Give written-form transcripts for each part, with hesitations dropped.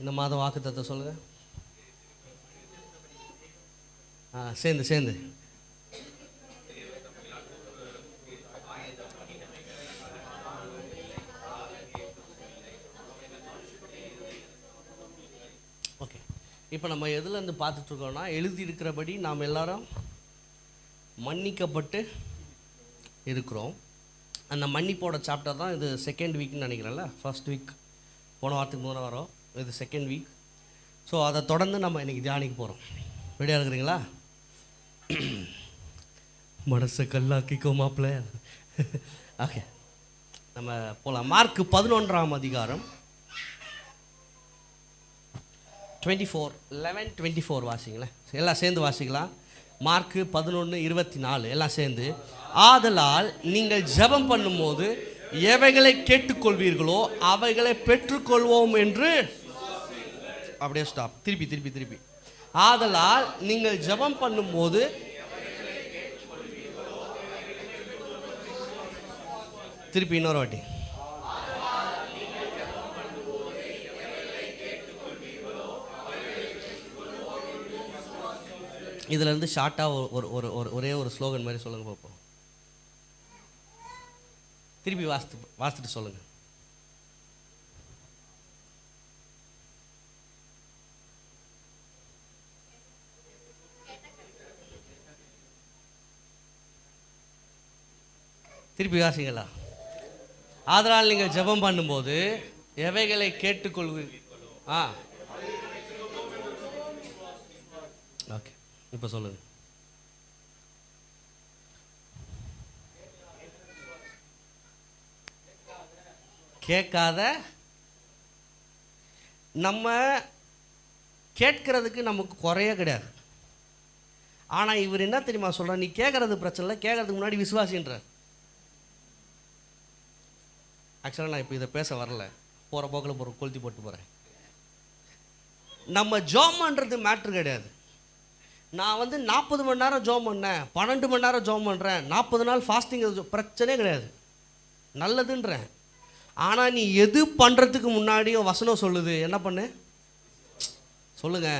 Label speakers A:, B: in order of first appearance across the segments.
A: இந்த மாதம் வாக்குத்தத்தத்தை சொல்லுங்கள். சேர்ந்து ஓகே. இப்போ நம்ம எதுலேருந்து பார்த்துட்ருக்கோன்னா, எழுதியிருக்கிறபடி நாம் எல்லாரும் மன்னிக்கப்பட்டு இருக்கிறோம். அந்த மன்னிப்போட சாப்டர் தான் இது. செகண்ட் வீக்னு நினைக்கிறேன்ல. ஃபர்ஸ்ட் வீக் போன வாரத்துக்கு முதல்ல வரோம். இது செகண்ட் வீக். ஸோ அதை தொடர்ந்து நம்ம இன்றைக்கி தியானிக்க போகிறோம். ரெடியாக இருக்கிறீங்களா? மனசை கல்லாக்கிக்கோ மாப்பிள்ள. ஓகே, நம்ம போகலாம். மார்க் 11ஆம் அதிகாரம் 11-24 வாசிங்களேன். எல்லாம் சேர்ந்து வாசிக்கலாம். மார்க் 11:24 எல்லாம் சேர்ந்து. ஆதலால் நீங்கள் ஜெபம் பண்ணும்போது எவைகளை கேட்டுக்கொள்வீர்களோ அவைகளை பெற்றுக்கொள்வோம் என்று. அப்படியே ஸ்டாப். திருப்பி. ஆதலால் நீங்கள் ஜெபம் பண்ணும்போது திருப்பி இன்னொரு வாட்டி. இதுல இருந்து ஷார்ட்டாக ஒரே ஒரு ஸ்லோகன் மாதிரி சொல்லுங்க பார்ப்போம். திருப்பி வாசித்துட்டு சொல்லுங்க. திருப்பி வாசிங்களா. அதனால் நீங்கள் ஜெபம் பண்ணும்போது எவைகளை கேட்டுக்கொள்வீர்கள். ஓகே, இப்போ சொல்லுங்க. கேட்காத. நம்ம கேட்கறதுக்கு நமக்கு குறைய கிடையாது. ஆனால் இவர் என்ன தெரியுமா சொல்கிறார்? நீ கேட்கறது பிரச்சனை இல்லை, கேட்கறதுக்கு முன்னாடி விசுவாசின்றார். ஆக்சுவலாக நான் இப்போ இதை பேச வரல, போகிற போக்கில் கொளுத்தி போட்டு போகிறேன். நம்ம ஜோம் பண்ணுறது மேட்ரு கிடையாது. நான் 40 மணி நேரம் ஜோம் பண்ணேன், 12 மணி நேரம் ஜோம் பண்ணுறேன், 40 நாள் ஃபாஸ்டிங், பிரச்சனையே கிடையாது, நல்லதுன்றேன். ஆனால் நீ எது பண்ணுறதுக்கு முன்னாடியோ வசனம் சொல்லுது, என்ன பண்ணு சொல்லுங்க.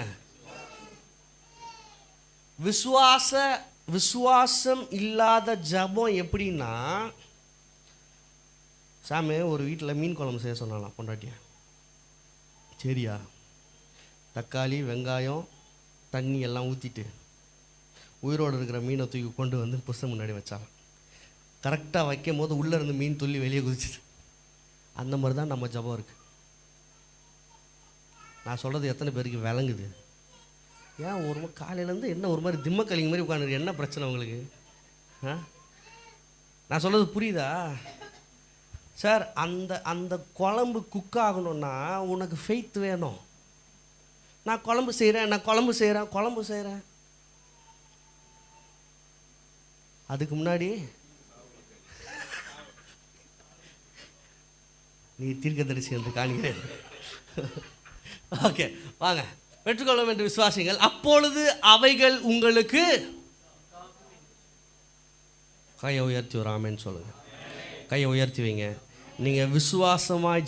A: விசுவாசம் இல்லாத ஜபம் எப்படின்னா, சாமி ஒரு வீட்டில் மீன் குழம்பு செய்ய சொன்னாலாம் பொண்டாட்டியா. சரியா, தக்காளி வெங்காயம் தண்ணி எல்லாம் ஊற்றிட்டு உயிரோடு இருக்கிற மீனை தூக்கி கொண்டு வந்து புஸ்தம் முன்னாடி வச்சாலாம். கரெக்டாக வைக்கும் போது உள்ளே இருந்து மீன் துள்ளி வெளியே குதிச்சிட்டு. அந்த மாதிரி தான் நம்ம ஜபம் இருக்குது. நான் சொல்கிறது எத்தனை பேருக்கு விளங்குது? ஏன் ஒரு காலையிலேருந்து என்ன ஒரு மாதிரி திம்மக்கலிங்க மாதிரி உட்காந்துருக்கு? என்ன பிரச்சனை உங்களுக்கு? நான் சொல்கிறது புரியுதா சார்? அந்த குழம்பு குக் ஆகணும்னா உனக்கு ஃபெய்த் வேணும். நான் குழம்பு செய்கிறேன். அதுக்கு முன்னாடி நீ தீர்க்கதரிசி என்று காண்கிறேன். ஓகே, வாங்க. பெற்றுக்கொள்ளும் என்று விசுவாசிங்கள், அப்பொழுது அவைகள் உங்களுக்கு. கையை உயர்த்தி ஒரு ஆமென் சொல்லுங்க. கையை உயர்த்தி வைங்க. நீங்கள் விசுவாசமாய்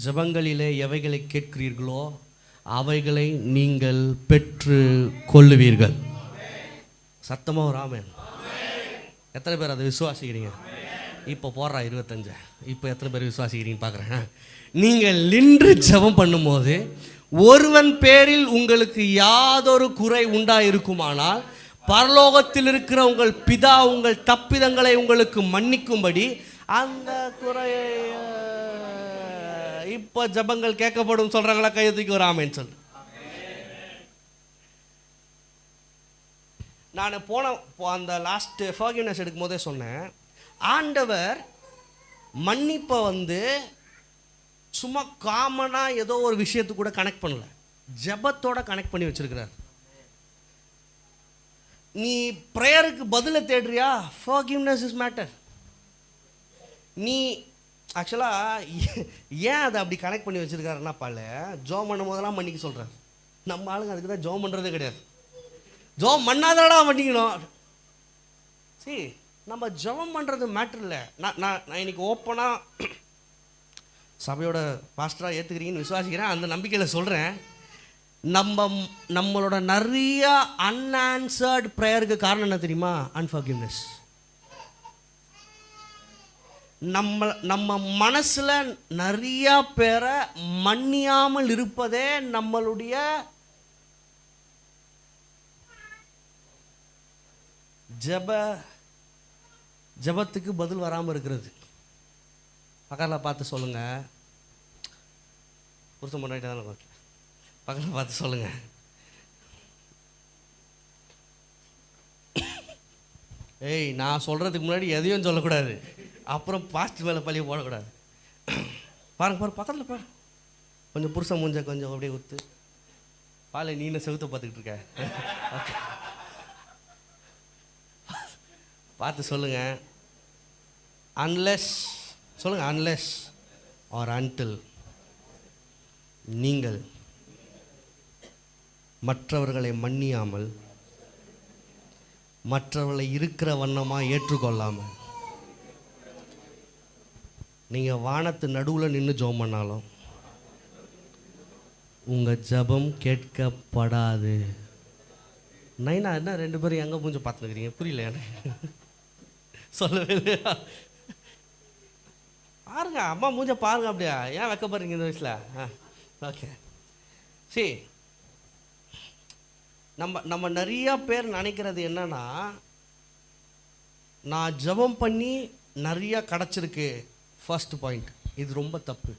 A: ஜபங்களிலே எவைகளை கேட்கிறீர்களோ அவைகளை நீங்கள் பெற்று கொள்ளுவீர்கள். சத்தமாக ஒரு ஆமென். எத்தனை பேர் அதை விசுவாசிக்கிறீங்க? இப்போ போடுறா 25. இப்போ எத்தனை பேர் விசுவாசிக்கிறீங்கன்னு பார்க்குறேன். நீங்கள் நின்று ஜெபம் பண்ணும்போது ஒருவன் பேரில் உங்களுக்கு யாதொரு குறை உண்டாயிருக்குமானால் பரலோகத்தில் இருக்கிற உங்கள் பிதா உங்கள் தப்பிதங்களை உங்களுக்கு மன்னிக்கும்படி அந்த குறையை. இப்போ ஜபங்கள் கேட்கப்படும் சொல்றாங்களா? கையத்துக்கு ஒரு ஆமென் சொல்லு. நான் அந்த லாஸ்ட் ஃபர்கிவ்னஸ் எடுக்கும் போதே சொன்னேன், ஆண்டவர் மன்னிப்பை சும்மா காமனாக ஏதோ ஒரு விஷயத்து கூட கனெக்ட் பண்ணல, ஜபத்தோட கனெக்ட் பண்ணி வச்சிருக்கிறார். நீ ப்ரேயருக்கு பதிலை தேடுறியா? Forgiveness is matter. நீ ஆக்சுவலாக ஏன் அதை அப்படி கனெக்ட் பண்ணி வச்சுருக்காருன்னா, ஜோம் பண்ணும் போதெல்லாம் மன்னிக்க சொல்கிறார். நம்ம ஆளுங்க அதுக்கு தான் ஜோம் பண்ணுறதே கிடையாது. ஜோம் பண்ணாதடா மன்னிக்கணும். நம்ம ஜபம் பண்ணுறது மேட்ரு இல்லை. நான் இன்னைக்கு ஓப்பனாக சபையோட பாஸ்டராக ஏற்றுக்கிறீங்கன்னு விசுவாசிக்கிறேன். அந்த நம்பிக்கையில் சொல்கிறேன். நம்மளோட நிறைய அன்ஆன்சர்டு ப்ரேயருக்கு காரணம் என்ன தெரியுமா? அன்ஃபர்கிவ்னஸ். நம்ம மனசில் நிறைய பேரை மன்னியாமல் இருப்பதே நம்மளுடைய ஜபத்துக்கு பதில் வராமல் இருக்கிறது. பக்கத்தில் பார்த்து சொல்லுங்கள். புருஷன் முன்னாடி தானே ஓகே, பக்கத்தில் பார்த்து சொல்லுங்கள். ஏய், நான் சொல்கிறதுக்கு முன்னாடி எதையும் சொல்லக்கூடாது, அப்புறம் பாஸ்ட் மேலே பழிய போடக்கூடாது. பாருங்க பக்கத்தில் பாரு. கொஞ்சம் புருஷன் மூஞ்ச கொஞ்சம் அப்படியே ஊற்று. பாலை நீ என்ன செவுத்த பார்த்துக்கிட்டு இருக்க? பார்த்து சொல்லுங்கள். அன்லெஸ் ஆர் அன்டில் நீங்கள் மற்றவர்களை மன்னியாமல், மற்றவர்களை இருக்கிற வண்ணமாக ஏற்றுக்கொள்ளாமல், நீங்கள் வானத்து நடுவில் நின்று ஜெபம் பண்ணாலும் உங்கள் ஜெபம் கேட்கப்படாது. நைனா என்ன 2 பேரும் எங்கே பூஞ்ச பார்த்துக்கிறீங்க? புரியல எனக்கு. சொல்லவே இல்லையா? பாருங்க, அம்மா மூஞ்ச பாருங்க. அப்படியா? ஏன் வைக்கப்படுறீங்க இந்த வயசில்? ஓகே. சரி, நம்ம நிறையா பேர் நினைக்கிறது என்னன்னா, நான் ஜெபம் பண்ணி நிறையா கிடச்சிருக்கு. ஃபர்ஸ்ட் பாயிண்ட், இது ரொம்ப தப்பு.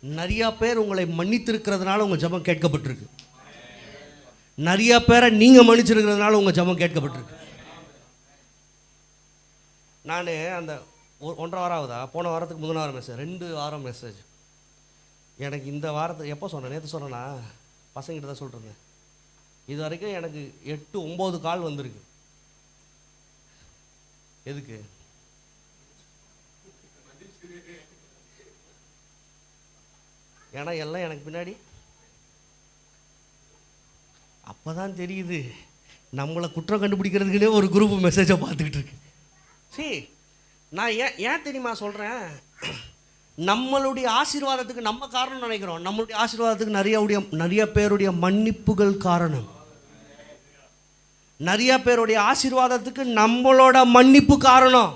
A: நிறையா பேர் உங்களை மன்னித்திருக்கிறதுனால உங்கள் ஜெபம் கேட்கப்பட்டிருக்கு. நிறையா பேரை நீங்கள் மன்னிச்சிருக்கிறதுனால உங்கள் ஜெபம் கேட்கப்பட்டிருக்கு. நான் அந்த 1.5 வாரம் ஆகுதா, போன வாரத்துக்கு முதல் வாரம் மெசேஜ், 2 வாரம் மெசேஜ். எனக்கு இந்த வாரத்துக்கு எப்போ சொன்னேன்? நேற்று சொன்னேன்னா, பசங்கிட்ட தான் சொல்லிட்டுருந்தேன். இது வரைக்கும் எனக்கு 8-9 கால் வந்திருக்கு. எதுக்கு? ஏன்னா எல்லாம் எனக்கு பின்னாடி. அப்போ தான் தெரியுது நம்மளை குற்றம் கண்டுபிடிக்கிறதுக்குன்னே ஒரு குரூப் மெசேஜை பார்த்துக்கிட்டு இருக்கு. சரி, நான் ஏன் தெரியுமா சொல்கிறேன்? நம்மளுடைய ஆசீர்வாதத்துக்கு நம்ம காரணம் நினைக்கிறோம். நம்மளுடைய ஆசீர்வாதத்துக்கு நிறைய பேருடைய மன்னிப்புகள் காரணம். நிறைய பேருடைய ஆசீர்வாதத்துக்கு நம்மளோட மன்னிப்பு காரணம்.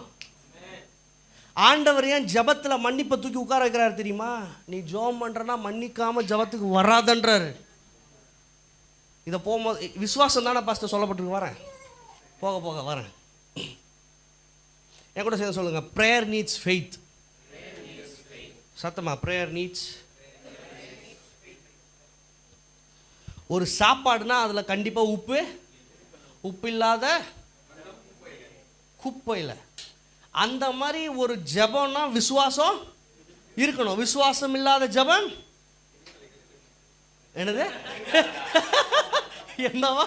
A: ஆண்டவர் ஏன் ஜபத்தில் மன்னிப்பை தூக்கி உட்கார வைக்கிறாரு தெரியுமா? நீ ஜெபம் பண்ணுறனா மன்னிக்காமல் ஜபத்துக்கு வராதன்றாரு. இதை போகும்போது விசுவாசம் தானே பாஸ்டர் சொல்லப்பட்டிருக்கு. வரேன், போக வரேன். என் கூட சேர்ந்து சொல்லுங்கள். Prayer needs faith. சத்தமா, ப்ரேயர் நீட்ஸ். ஒரு சாப்பாடுனா அதில் கண்டிப்பாக உப்பு இல்லாத குப்பை இல்லை. அந்த மாதிரி ஒரு ஜெபம்னா விசுவாசம் இருக்கணும். விசுவாசம் இல்லாத ஜெபம் என்னது? என்னவா?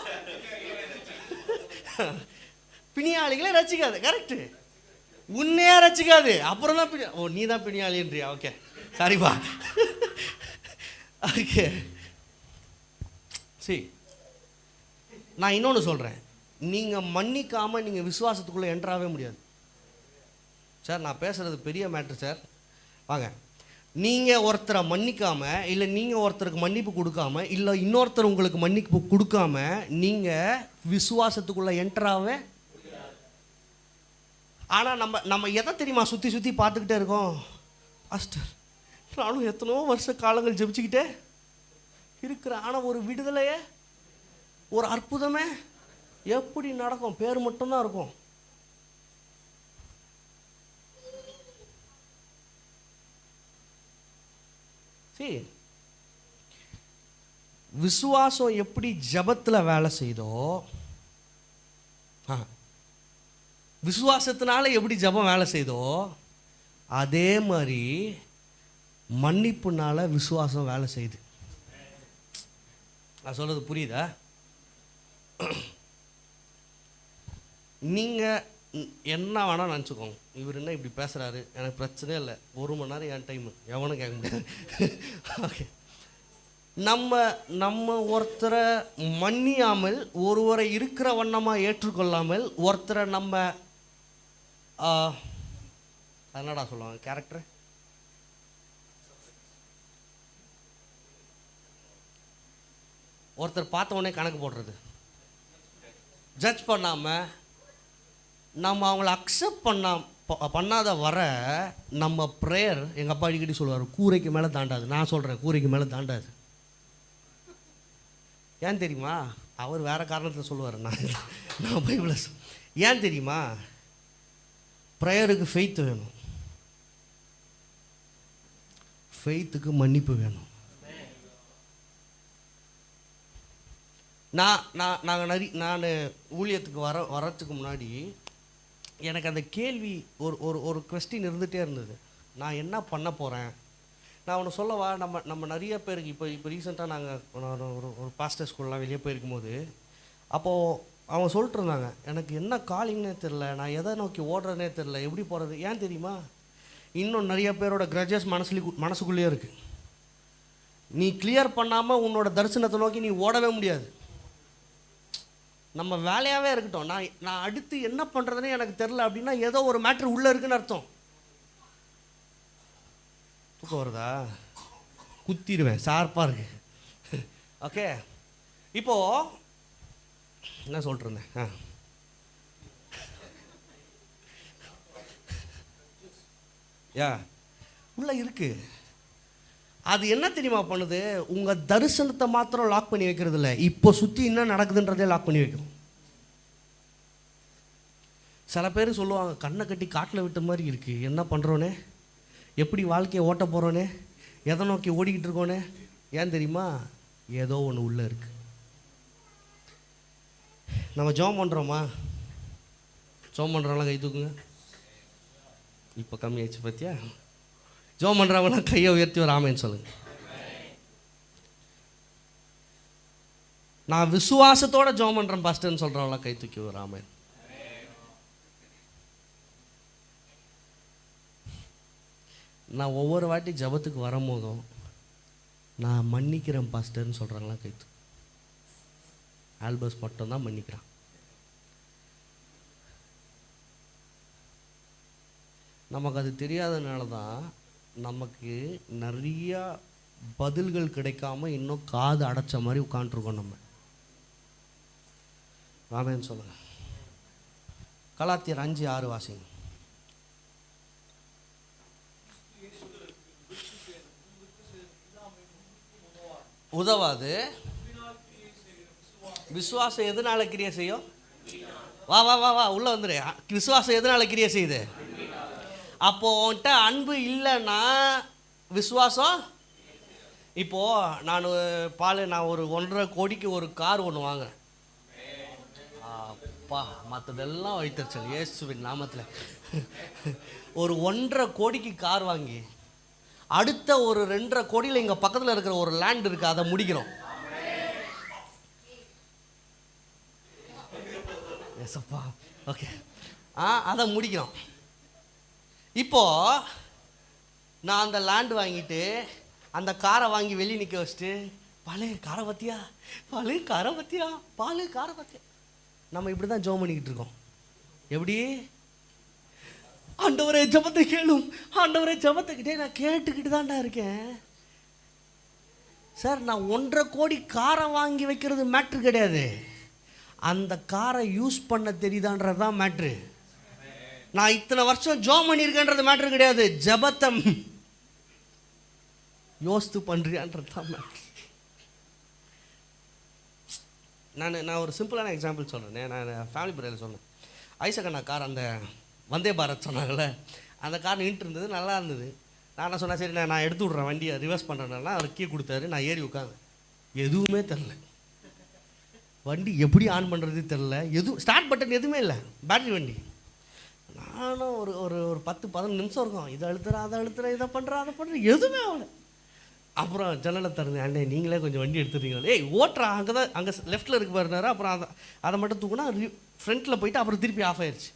A: பிணியாளிகளை ரசிக்காது. கரெக்டு, உன்னே ரசிக்காது. அப்புறம் தான் நீ தான் பிணியாளின்றியா? ஓகே, சரிப்பா. ஓகே, சரி, நான் இன்னொன்று சொல்கிறேன். நீங்கள் மன்னிக்காமல் நீங்கள் விசுவாசத்துக்குள்ளே என்ட்ராகவே முடியாது. சார், நான் பேசுகிறது பெரிய மேட்ரு சார். வாங்க. நீங்கள் ஒருத்தரை மன்னிக்காமல், இல்லை நீங்கள் ஒருத்தருக்கு மன்னிப்பு கொடுக்காம, இல்லை இன்னொருத்தர் உங்களுக்கு மன்னிப்பு கொடுக்காம நீங்கள் விசுவாசத்துக்குள்ளே என்ட்ராகவே. ஆனால் நம்ம எதை தெரியுமா சுற்றி பார்த்துக்கிட்டே இருக்கோம்? பாஸ்டர், நானும் எத்தனோ வருஷ காலங்கள் ஜெபிச்சுக்கிட்டே இருக்கிறேன், ஆனால் ஒரு விடுதலையே, ஒரு அற்புதமே எப்படி நடக்கும்? பேர் மட்டும்தான் இருக்கும். சரி, விசுவாசம் எப்படி ஜபத்தில் வேலை செய்தோ, விசுவாசத்தினால எப்படி ஜபம் வேலை செய்தோ, அதே மாதிரி மன்னிப்புனால விசுவாசம் வேலை செய்யுது. நான் சொல்கிறது புரியுதா? நீங்கள் என்ன வேணால் நினச்சிக்கோங்க. இவர் என்ன இப்படி பேசுகிறாரு, எனக்கு பிரச்சனையே இல்லை. 1 மணி நேரம் என் டைமு, எவனும் கேட்க முடியாது. ஓகே, நம்ம ஒருத்தரை மன்னியாமல், ஒருவரை இருக்கிற வண்ணமாக ஏற்றுக்கொள்ளாமல், ஒருத்தரை நம்ம என்னடா சொல்லுவாங்க, கேரக்டர் ஒருத்தர் பார்த்த உடனே கணக்கு போடுறது, ஜட்ஜ் பண்ணாமல் நம்ம அவங்கள அக்செப்ட் பண்ணாத வர நம்ம ப்ரேயர், எங்கள் அப்பா அடிக்கடி சொல்லுவார், கூரைக்கு மேலே தாண்டாது. நான் சொல்கிறேன், கூரைக்கு மேலே தாண்டாது. ஏன் தெரியுமா? அவர் வேறு காரணத்தில் சொல்லுவார், நான் பைபிளை ஏன் தெரியுமா? ப்ரேயருக்கு ஃபெய்த் வேணும், ஃபெய்த்துக்கு மன்னிப்பு வேணும். நான் ஊழியத்துக்கு வரத்துக்கு முன்னாடி எனக்கு அந்த கேள்வி ஒரு கொஸ்டின் இருந்துகிட்டே இருந்தது. நான் என்ன பண்ண போகிறேன்? நான் ஒன்று சொல்லவா, நம்ம நிறைய பேருக்கு இப்போ ரீசெண்டாக நாங்கள் ஒரு பாஸ்டர் ஸ்கூல்லாம் வெளியே போயிருக்கும் போது, அப்போது அவங்க சொல்லிட்டு இருந்தாங்க, எனக்கு என்ன காலிங்னே தெரில, நான் எதை நோக்கி ஓடுறதுனே தெரில, எப்படி போகிறது. ஏன் தெரியுமா? இன்னும் நிறைய பேரோட கிரஜஸ் மனசுக்குள்ளேயே இருக்குது. நீ கிளியர் பண்ணாமல் உன்னோட தரிசனத்தை நோக்கி நீ ஓடவே முடியாது. நம்ம வேலையாகவே இருக்கட்டும், நான் அடுத்து என்ன பண்ணுறதுனே எனக்கு தெரில அப்படின்னா ஏதோ ஒரு மேட்ரு உள்ளே இருக்குன்னு அர்த்தம். தூக்கம் வருதா? குத்திடுவேன், ஷார்ப்பாக இருக்கு. ஓகே, இப்போது என்ன சொல்லிட்டு இருந்தேன்? உள்ளே இருக்குது. அது என்ன தெரியுமா பண்ணுது? உங்கள் தரிசனத்தை மாத்திரம் லாக் பண்ணி வைக்கிறது இல்லை, இப்போ சுற்றி என்ன நடக்குதுன்றதே லாக் பண்ணி வைக்கும். சில பேர் சொல்லுவாங்க, கண்ணை கட்டி காட்டில் விட்ட மாதிரி இருக்குது, என்ன பண்ணுறோன்னே, எப்படி வாழ்க்கையை ஓட்ட போகிறோன்னே, எதை நோக்கி ஓடிக்கிட்டு இருக்கோன்னே. ஏன் தெரியுமா? ஏதோ ஒன்று உள்ளே இருக்குது. நம்ம ஜெபம் பண்ணுறோமா? ஜெபம் பண்ணுறவங்களாம் கை தூக்குங்க. இப்போ கம்மியாச்சு பார்த்தியா? ஜெபம் பண்ணுறவங்கன்னா கையை உயர்த்தி ஒரு ஆமேன்னு சொல்லுங்கள். நான் விசுவாசத்தோட ஜெபம் பண்ணுறேன் பாஸ்டர்னு சொல்கிறவங்களாம் கை தூக்கி ஒரு ஆமேன். நான் ஒவ்வொரு வாட்டி ஜெபத்துக்கு வரும்போதும் நான் மன்னிக்கிறேன் பாஸ்டர்னு சொல்கிறாங்களாம் கை தூக்கி. ஆல்பஸ் மட்டும்தான் மன்னிக்கிறான். நமக்கு அது தெரியாதனால தான் நமக்கு நிறையா பதில்கள் கிடைக்காம இன்னும் காது அடைச்ச மாதிரி உட்காண்ட்ருக்கோம். நம்ம ஆமென் சொல்லுங்க. கலாத்தியர் 5:6 வாசிங்க. உதவாது விசுவாசம் எதனால கிரியை செய்யும்? வா வா வா வா உள்ள வந்துரு. விசுவாசம் எதனால கிரியை செய்யுது? அப்போ உன்கிட்ட அன்பு இல்லைன்னா விசுவாசம். இப்போது நான் ஒரு 1.5 கோடிக்கு ஒரு கார் ஒன்று வாங்குறேன். அப்பா, மற்றதெல்லாம் வைத்தறிச்சல் இயேசுவின் நாமத்தில். ஒரு 1.5 கோடிக்கு கார் வாங்கி அடுத்த ஒரு 2.5 கோடியில் இங்கே பக்கத்தில் இருக்கிற ஒரு லேண்ட் இருக்குது, அதை முடிக்கிறோம். எஸ்ப்பா, ஓகே, அதை முடிக்கிறோம். இப்போது நான் அந்த லேண்ட் வாங்கிட்டு அந்த காரை வாங்கி வெளியே நிற்க வச்சுட்டு, பாலு காரை பற்றியா, பாலு காரை பற்றியா, பாலு காரை பற்றியா. நம்ம இப்படி தான் ஜெபம் பண்ணிக்கிட்டு இருக்கோம். எப்படி? ஆண்டவரே ஜெபத்தை கேளும், ஆண்டவரே ஜெபத்தைக்கிட்டே நான் கேட்டுக்கிட்டு தான்டா இருக்கேன். சார், நான் 1.5 கோடி காரை வாங்கி வைக்கிறது மேட்ரு கிடையாது, அந்த காரை யூஸ் பண்ண தெரியுதான்றது தான் மேட்ரு. நான் இத்தனை வருஷம் ஜெபம் பண்ணியிருக்கேன்றது மேட்ரு கிடையாது, ஜெபத்தை யோசித்து பண்ணுறியான்றது தான் மேட்ரு. நான் ஒரு சிம்பிளான எக்ஸாம்பிள் சொல்கிறேன். நான் ஃபேமிலி பிரேயரில் சொன்னேன். ஐசக்கண்ணா கார், அந்த வந்தே பாரத் சொன்னாங்கள்ல, அந்த கார் நின்றுட்டு இருந்தது, நல்லா இருந்தது. நான் என்ன சொன்னேன், சரி நான் எடுத்து விட்றேன், வண்டியை ரிவர்ஸ் பண்ணுறேன்னா அவர் கீ கொடுத்தாரு. நான் ஏறி உட்காந்தேன். எதுவுமே தெரில, வண்டி எப்படி ஆன் பண்ணுறது தெரில, எதுவும் ஸ்டார்ட் பட்டன் எதுவுமே இல்லை, பேட்டரி வண்டி. நானும் ஒரு 10-15 நிமிஷம் இருக்கும், இதை அழுத்துறேன் அதை அழுத்துறேன், இதை பண்ணுறேன் அதை பண்ணுறேன், எதுவுமே ஆகலை. அப்புறம் ஜன்னலை திறந்தேன், அண்ணே நீங்களே கொஞ்சம் வண்டி எடுத்துட்டீங்களா, ஏய் ஓட்டுறா, அங்கே லெஃப்ட்டில் இருக்கு பாருனாரு. அப்புறம் அதை மட்டும் தூக்குனா ஃப்ரண்ட்டில் போயிட்டு அப்புறம் திருப்பி ஆஃப் ஆயிடுச்சு.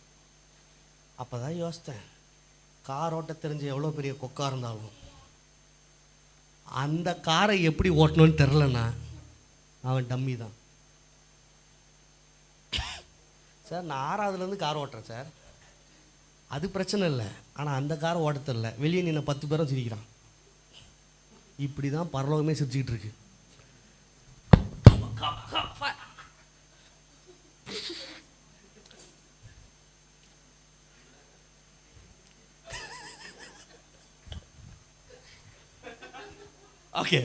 A: அப்போ தான் யோசித்தேன், கார் ஓட்ட தெரிஞ்ச எவ்வளோ பெரிய கொக்கா இருந்தாலும் அந்த காரை எப்படி ஓட்டணும்னு தெரிலண்ணா அவன் டம்மி தான். சார், நான் 6வதுலேருந்து கார் ஓட்டுறேன் சார், அது பிரச்சனை இல்லை. ஆனால் அந்த காரை ஓட்ட தெரில, வெளியே நின்று 10 பேரும் சிரிக்கிறான். இப்படி தான் பரலோகமே சிரிச்சுக்கிட்டு இருக்கு. ஓகே,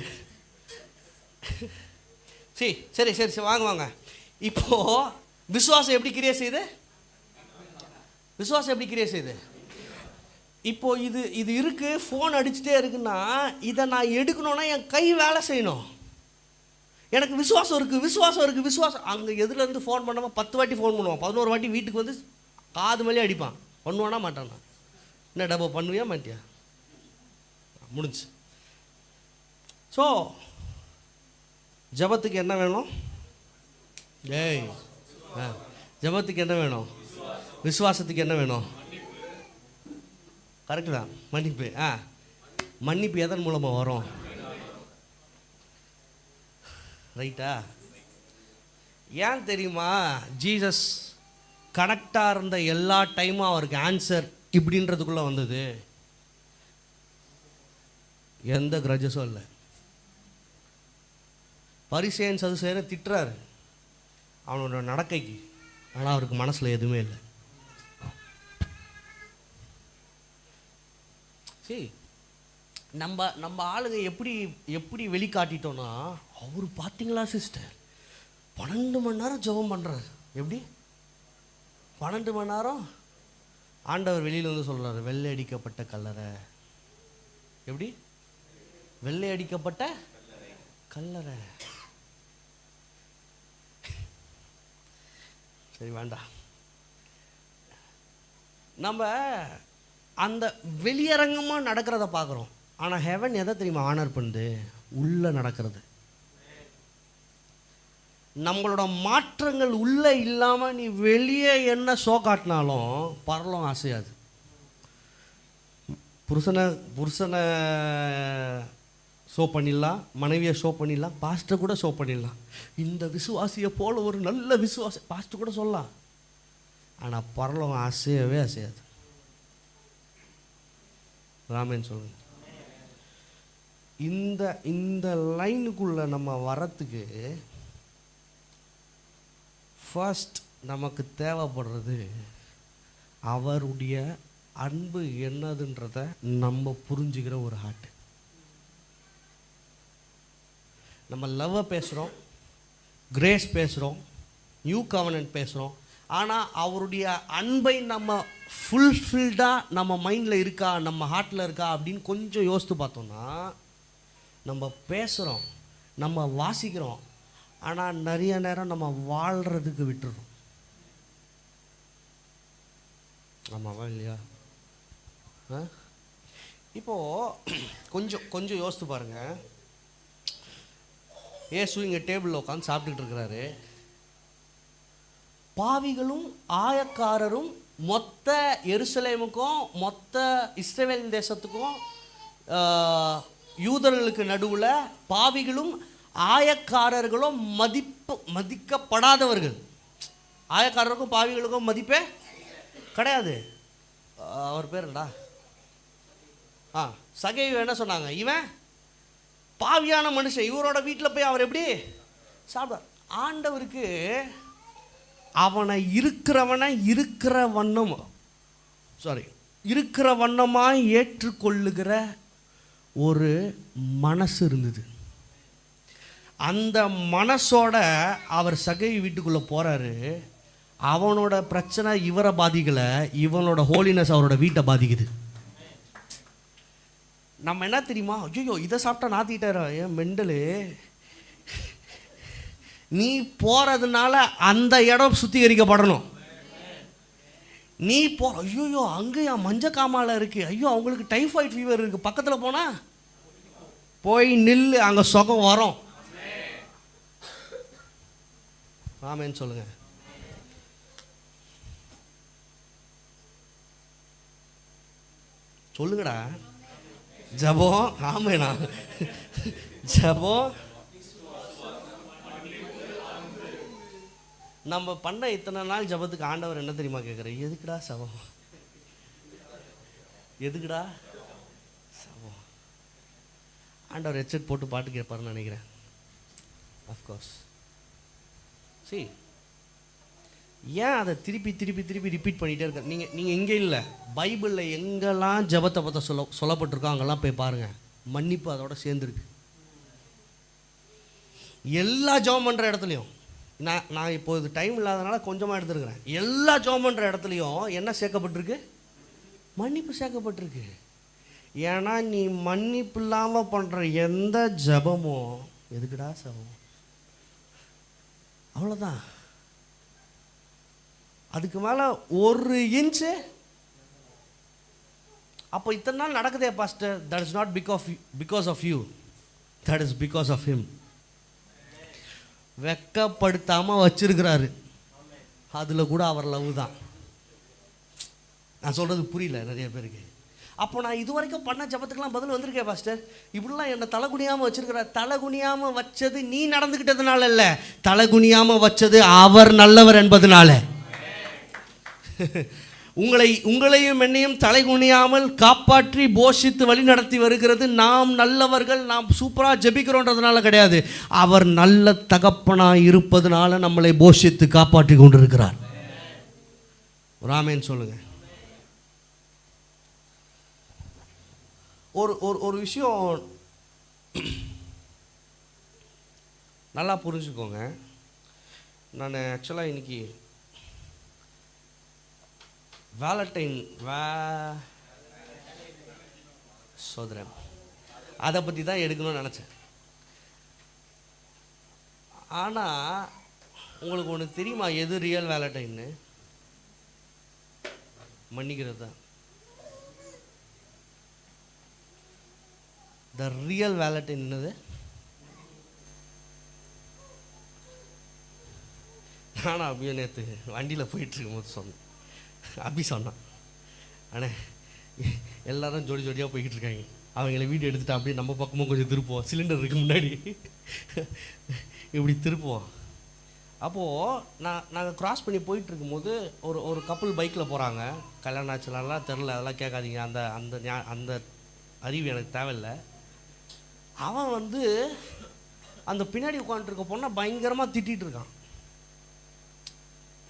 A: சரி சரி சரி சரி வாங்க வாங்க. இப்போது விசுவாசம் எப்படி கிரியை செய்யுது? விசுவாசம் எப்படி கிரியை செய்யுது? இப்போது இது இது இருக்குது, ஃபோன் அடிச்சுட்டே இருக்குன்னா இதை நான் எடுக்கணுன்னா என் கை வேலை செய்யணும். எனக்கு விசுவாசம் இருக்குது, விசுவாசம் இருக்குது, விசுவாசம். அங்கே எதுலேருந்து ஃபோன் பண்ணாமல் 10 வாட்டி ஃபோன் பண்ணுவான், 11 வாட்டி வீட்டுக்கு வந்து காது மேலே அடிப்பான். பண்ணுவானா மாட்டானா? என்ன டப்பா பண்ணுவியா மாட்டியா? முடிஞ்சு. ஸோ ஜபத்துக்கு என்ன வேணும்? ஏய் ஜபத்துக்கு என்ன வேணும்? விசுவாசத்துக்கு என்ன வேணும்? கரெக்டு தான், மன்னிப்பு. மன்னிப்பு எதன் மூலமாக வரும்? ரைட்டா? ஏன் தெரியுமா? ஜீசஸ் கரெக்டாக இருந்த எல்லா டைமும் அவருக்கு ஆன்சர் இப்படின்றதுக்குள்ளே வந்தது. எந்த கிரஜஸும் இல்லை. பரிசேயன் சதுசேயரை திட்டுறாரு அவனோட நடக்கைக்கு, ஆனால் அவருக்கு மனசில் எதுவுமே இல்லை. சரி, நம்ம ஆளுங்க எப்படி எப்படி வெளிக்காட்டிட்டோன்னா, அவர் பார்த்தீங்களா சிஸ்டர் 12 மணி நேரம் ஜெபம் பண்ணுறாரு. எப்படி 12 மணி நேரம்? ஆண்டவர் வெளியில் வந்து சொல்கிறாரு, வெள்ளை அடிக்கப்பட்ட கல்லறை. எப்படி வெள்ளை அடிக்கப்பட்ட கல்லறை? சரி வேண்டாம். நம்ம அந்த வெளியரங்கமாக நடக்கிறத பார்க்குறோம், ஆனால் ஹெவன் எதை தெரியுமா ஆனர் பண்ணுது? உள்ளே நடக்கிறது. நம்மளோட மாற்றங்கள் உள்ளே இல்லாமல் நீ வெளியே என்ன ஷோ காட்டினாலும் பரலும் அசையாது. புருஷனை ஷோ பண்ணிடலாம், மனைவியை ஷோ பண்ணிடலாம், பாஸ்டர் கூட ஷோ பண்ணிடலாம். இந்த விசுவாசியை போல ஒரு நல்ல விசுவாசி பாஸ்டர் கூட சொல்லலாம், ஆனால் பரலம் அசையவே அசையாது. ராமன் சொல்லுங்க. இந்த லைனுக்குள்ளே நம்ம வரத்துக்கு ஃபர்ஸ்ட் நமக்கு தேவைப்படுறது அவருடைய அன்பு என்னதுன்றத நம்ம புரிஞ்சுக்கிற ஒரு ஹார்ட். நம்ம லவ்வை பேசுகிறோம், கிரேஸ் பேசுகிறோம், நியூ கவர்னன்ட் பேசுகிறோம், ஆனால் அவருடைய அன்பை நம்ம ஃபுல்ஃபில்டாக நம்ம மைண்டில் இருக்கா, நம்ம ஹார்ட்டில் இருக்கா அப்படின்னு கொஞ்சம் யோசித்து பார்த்தோம்னா, நம்ம பேசுகிறோம், நம்ம வாசிக்கிறோம், ஆனால் நிறைய நேரம் நம்ம வாழ்கிறதுக்கு விட்டுறோம். ஆமாவா இல்லையா? இப்போது கொஞ்சம் யோசித்து பாருங்கள். ஏசு இங்கே டேபிளில் உட்காந்து சாப்பிட்டுட்டு இருக்கிறாரு. பாவிகளும் ஆயக்காரரும் மொத்த எருசலேமுக்கும் மொத்த இஸ்ரவேல் தேசத்துக்கும் யூதர்களுக்கு நடுவில் பாவிகளும் ஆயக்காரர்களும் மதிக்கப்படாதவர்கள். ஆயக்காரருக்கும் பாவிகளுக்கும் மதிப்பே கிடையாது. அவர் பேர் என்னடா? சகேயு என்ன சொன்னாங்க? இவன் பாவியான மனுஷன், இவரோட வீட்டில் போய் அவர் எப்படி சாப்பிடார்? ஆண்டவருக்கு அவனை இருக்கிற வண்ணமாய் ஏற்றுக்கொள்ளுகிற ஒரு மனசு இருந்தது. அந்த மனசோட அவர் சகேயு வீட்டுக்குள்ளே போகிறாரு. அவனோட பிரச்சனை இவரை பாதிக்கலை, இவனோட ஹோலினஸ் அவரோட வீட்டை பாதிக்குது. நம்ம என்ன தெரியுமா? ஐயோ இதை சாப்பிட்டா நாத்திட்டாரா, ஏன் மெண்டலு, நீ போகிறதுனால அந்த இடம் சுத்திகரிக்கப்படணும். நீ ஐயோ அங்கே மஞ்ச காமால இருக்குது, ஐயோ அவங்களுக்கு டைஃபாய்டு ஃபீவர் இருக்குது, பக்கத்தில் போனால் போய் நில்லு, அங்கே சுகம் வரும். ஆமேன்னு சொல்லுங்க. சொல்லுங்கடா. ஜபம். ஆமேனா? ஜபம். நம்ம பண்ண இத்தனை நாள் ஜபத்துக்கு ஆண்டவர் என்ன தெரியுமா கேட்குற? எதுக்குடா சபம், எதுக்குடா சபம்? ஆண்டவர் ஹெட்செட் போட்டு பாட்டு கேட்பாருன்னு நினைக்கிறேன். அஃப்கோர்ஸ். சரி, ஏன் அதை திருப்பி ரிப்பீட் பண்ணிகிட்டே இருக்க? நீங்கள் இங்கே இல்லை, பைபிளில் எங்கெல்லாம் ஜபத்தை பற்றி சொல்லப்பட்டிருக்கோ அங்கெல்லாம் போய் பாருங்கள். மன்னிப்பு அதோட சேர்ந்துருக்கு. எல்லா ஜெபம் பண்ணுற இடத்துலையும் நான் இப்போ இது டைம் இல்லாதனால கொஞ்சமாக எடுத்துருக்கிறேன். எல்லா ஜெபம் பண்ணுற இடத்துலையும் என்ன சேர்க்கப்பட்டிருக்கு? மன்னிப்பு சேர்க்கப்பட்டிருக்கு. ஏன்னா நீ மன்னிப்பு இல்லாமல் பண்ணுற எந்த ஜெபமும் எதுக்குடா ஜெபம்? அவ்வளோதான். அதுக்கு மேலே ஒரு இன்ச்சு. அப்போ இத்தனை நாள் நடக்குதே pastor, that is not because of you, that is because of him. வெக்கப்படுத்தாமல் வச்சிருக்கிறாரு. அதில் கூட அவர் லவ் தான். நான் சொல்கிறது புரியல நிறைய பேருக்கு. அப்போ நான் இது வரைக்கும் பண்ண ஜபத்துக்கெல்லாம் பதில் வந்திருக்கேன் பாஸ்டர். இப்படிலாம் என்னை தலை குனியாமல் வச்சிருக்கிற. தலை குனியாமல் வச்சது நீ நடந்துக்கிட்டதுனால இல்லை, தலை குனியாமல் வச்சது அவர் நல்லவர் என்பதனால. உங்களையும் என்னையும் தலை குனியாமல் காப்பாற்றி போஷித்து வழி நடத்தி வருகிறது நாம் நல்லவர்கள், நாம் சூப்பராக ஜெபிக்கிறோன்றதுனால கிடையாது. அவர் நல்ல தகப்பனாக இருப்பதனால நம்மளை போஷித்து காப்பாற்றி கொண்டிருக்கிறார். ராமேன்னு சொல்லுங்க. ஒரு விஷயம் நல்லா புரிஞ்சுக்கோங்க. நான் ஆக்சுவலாக இன்னைக்கு வேலண்டைன் சோதரன் அதை பற்றி தான் எடுக்கணும்னு நினச்சேன். ஆனால் உங்களுக்கு ஒன்று தெரியுமா, எது ரியல் வேலண்டைன்னு? மன்னிக்கிறது தான். த ரியல் வேலண்டைன் என்னது? நானும் அபியோ நேற்று வண்டியில் போயிட்டுருக்கும்போது சொன்னேன். அபி சொன்னான், அண்ணே எல்லாரும் ஜோடி ஜோடியாக போய்கிட்டு இருக்காங்க, அவங்கள வீடியோ எடுத்துகிட்டு அப்படியே நம்ம பக்கமும் கொஞ்சம் திருப்புவோம், சிலிண்டர் இருக்கு முன்னாடி இப்படி திருப்புவோம். அப்போது நாங்கள் க்ராஸ் பண்ணி போயிட்டுருக்கும்போது ஒரு கப்புள் பைக்கில் போகிறாங்க. கல்யாணம் ஆச்சுலாம் தெரில, அதெல்லாம் கேட்காதீங்க, அந்த அறிவு எனக்கு தேவையில்லை. அவன் வந்து அந்த பின்னாடி உட்காந்துருக்க பொண்ணை பயங்கரமாக திட்டிகிட்டு இருக்கான்.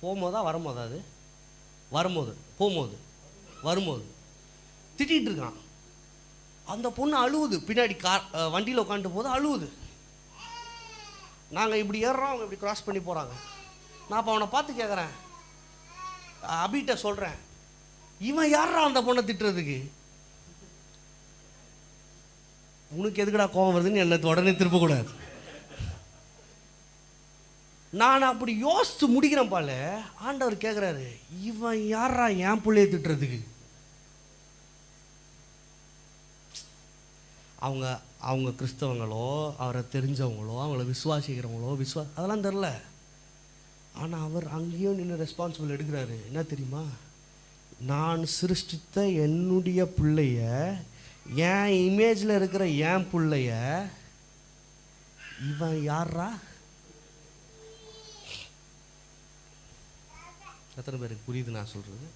A: போகும்போதா வரும்போதா? அது வரும்போது திட்டிகிட்டு இருக்கான். அந்த பொண்ணு அழுவுது, பின்னாடி வண்டியில் உட்காந்துட்டு போது அழுவுது. நாங்கள் இப்படி ஏறுறோம், அவங்க இப்படி கிராஸ் பண்ணி போகிறாங்க. நான் அப்போ அவனை பார்த்து கேட்குறேன், அபிகிட்ட சொல்கிறேன், இவன் யாரா அந்த பொண்ணை திட்டுறதுக்கு? உனக்கு எதுக்குடா கோபம் வருதுன்னு என்னை உடனே திருப்பக்கூடாது. நான் அப்படி யோசித்து முடிக்கிறேன் பால. ஆண்டவர் கேட்குறாரு, இவன் யாரா என் பிள்ளைய திட்டுறதுக்கு? அவங்க கிறிஸ்தவங்களோ, அவரை தெரிஞ்சவங்களோ, அவங்கள விசுவாசிக்கிறவங்களோ அதெல்லாம் தெரில. ஆனால் அவர் அங்கேயும் நின்று ரெஸ்பான்சிபிள் எடுக்கிறாரு. என்ன தெரியுமா? நான் சிருஷ்டித்த என்னுடைய பிள்ளைய, என் இமேஜில் இருக்கிற என் பிள்ளைய இவன் யாரா? எத்தனை பேருக்கு புரியுது நான் சொல்கிறது?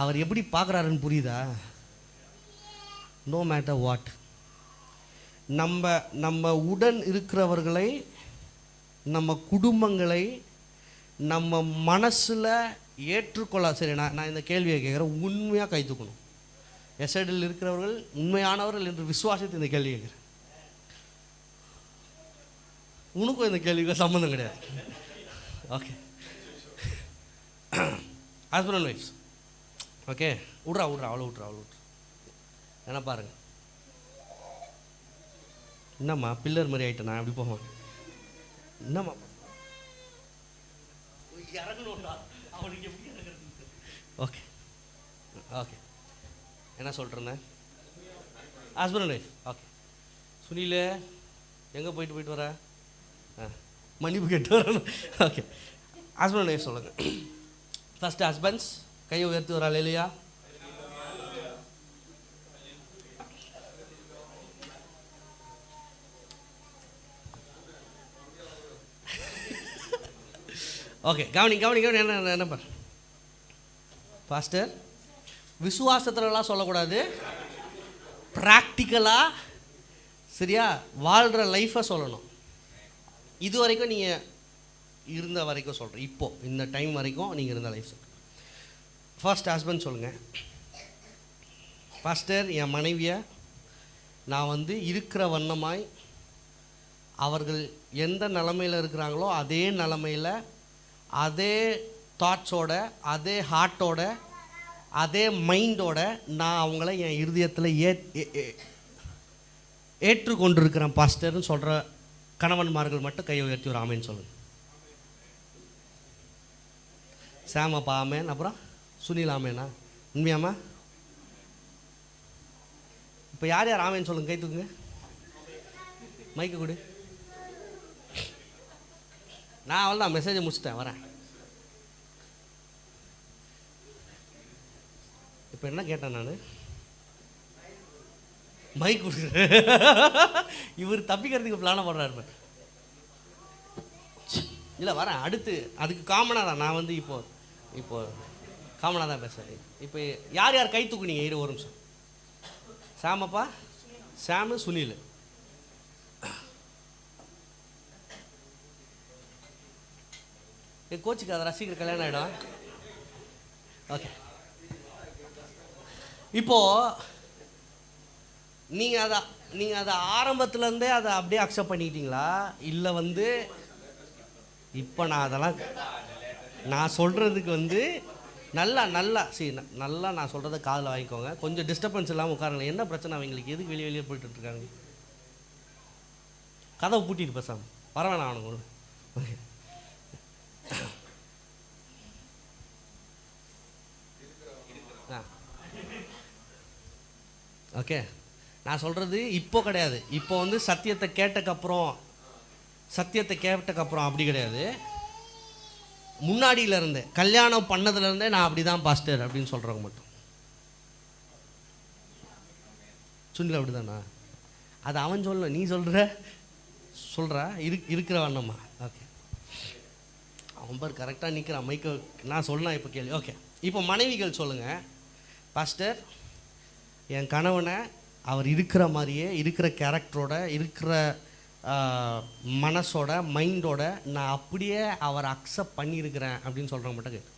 A: அவர் எப்படி பார்க்குறாருன்னு புரியுதா? நோ மேட்டர் வாட், நம்ம உடன் இருக்கிறவர்களை, நம்ம குடும்பங்களை நம்ம மனசில் ஏற்றுக்கொள்ள. சரி, நான் இந்த கேள்வியை கேட்குறேன், உண்மையாக கை தூக்கணும். எஸ்ஐடியில் இருக்கிறவர்கள் உண்மையானவர்கள் என்று விசுவாசித்து இந்த கேள்வி கேட்குறேன். உனக்கும் இந்த கேள்விக்கு சம்மந்தம் கிடையாது. Okay, husband and wifes. Okay, விட்றா அவ்வளோ விட்றா. என்ன பாருங்க, என்னம்மா பில்லர் மாதிரி ஆகிட்டேன் நான், எப்படி போவேன்? என்னம்மா இறங்கணும்டா அவனுக்கு எப்படி இறங்குறது? ஓகே ஓகே, என்ன சொல்கிறேன்? Husband and wife. Okay, Sunil எங்கே போயிட்டு வர? மன்னிப்பு கேட்டு வரணும். ஓகே, ஹஸ்பண்ட் அண்ட் ஒய்ஃப் சொல்லுங்கள். ஃபஸ்ட்டு ஹஸ்பண்ட்ஸ் கையை உயர்த்தி வராள் இல்லையா? ஓகே, கவனி என்ன பார் பாஸ்டர், விசுவாசத்துலலாம் சொல்லக்கூடாது, ப்ராக்டிக்கலாக சரியா வாழ்கிற லைஃப்பை சொல்லணும். இது வரைக்கும் நீங்கள் இருந்த வரைக்கும் சொல்கிறேன், இப்போது இந்த டைம் வரைக்கும் நீங்கள் இருந்த லைஃப் சொல்கிறேன். ஃபர்ஸ்ட் ஹஸ்பண்ட் சொல்லுங்கள், பாஸ்டர் என் மனைவியை நான் இருக்கிற வண்ணமாய் அவர்கள் எந்த நிலமையில் இருக்கிறாங்களோ அதே நிலமையில், அதே தாட்ஸோட, அதே ஹார்ட்டோட, அதே மைண்டோட நான் அவங்கள என் இருதயத்தில் ஏற்றுக்கொண்டிருக்கிறேன் பாஸ்டர்னு சொல்கிற கணவன்மார்கள் மட்டும் கையை உயர்த்தி ஒரு ஆமேன்னு சொல்லுங்கள். சாமப்பா ஆமேன். அப்புறம் சுனில் ஆமேனா? உண்மையாமா? இப்போ யார் யார் ஆமேன்னு சொல்லுங்க, கை தூக்குங்க. மைக்கு கொடு. நான் அவ்வளோதான் மெசேஜை முடிச்சிட்டேன், வரேன். இப்போ என்ன கேட்டேன் நான்? மைக் கொடுக்குறேன். இவர் தப்பிக்கிறதுக்கு பிளான போடுறாரு. இல்லை வரேன். அடுத்து அதுக்கு காமனாக தான் நான் வந்து இப்போ காமனாக தான் பேசுகிறேன். இப்போ யார் யார் கை தூக்குனீங்க? ஒரு நிமிஷம். சாமப்பா, சாமு, சுனில். கோச்சுக்கு அதை சீக்கிரம் கல்யாணம் ஆகிடும். ஓகே, இப்போது நீங்கள் அதை ஆரம்பத்துலேருந்தே அதை அப்படியே அக்செப்ட் பண்ணிக்கிட்டீங்களா? இல்லை வந்து இப்போ நான் சொல்கிறதுக்கு வந்து நல்லா நான் சொல்கிறத காதில் வாங்கிக்கோங்க. கொஞ்சம் டிஸ்டர்பன்ஸ் இல்லாமல் உட்காருங்க. என்ன பிரச்சனை அவங்களுக்கு? எதுக்கு வெளியே போயிட்டுருக்காங்க? கதவை பூட்டிட்டு பேசாம பரவாயில்ல. அவனுக்கு ஓகே, நான் சொல்கிறது இப்போ கிடையாது. இப்போ வந்து சத்தியத்தை கேட்டக்கப்புறம் அப்படி கிடையாது. முன்னாடியிலேருந்தே, கல்யாணம் பண்ணதுலேருந்தே நான் அப்படி தான் பாஸ்டர் அப்படின்னு சொல்கிறவங்க மட்டும். சுனில் அப்படி தானா? அது அவன் சொல்லணும், நீ சொல்கிற இருக்கிற வண்ணம்மா. ஓகே, அவன் பார் கரெக்டாக நிற்கிறான். மைக்க நான் சொல்லலாம். இப்போ கேள்வி. ஓகே, இப்போ மனைவிகள் சொல்லுங்கள், பாஸ்டர் என் கணவனை அவர் இருக்கிற மாதிரியே, இருக்கிற கேரக்டரோட, இருக்கிற மனசோட, மைண்டோட நான் அப்படியே அவரை அக்செப்ட் பண்ணியிருக்கிறேன் அப்படின்னு சொல்கிறவங்க மட்டும் கேட்டு.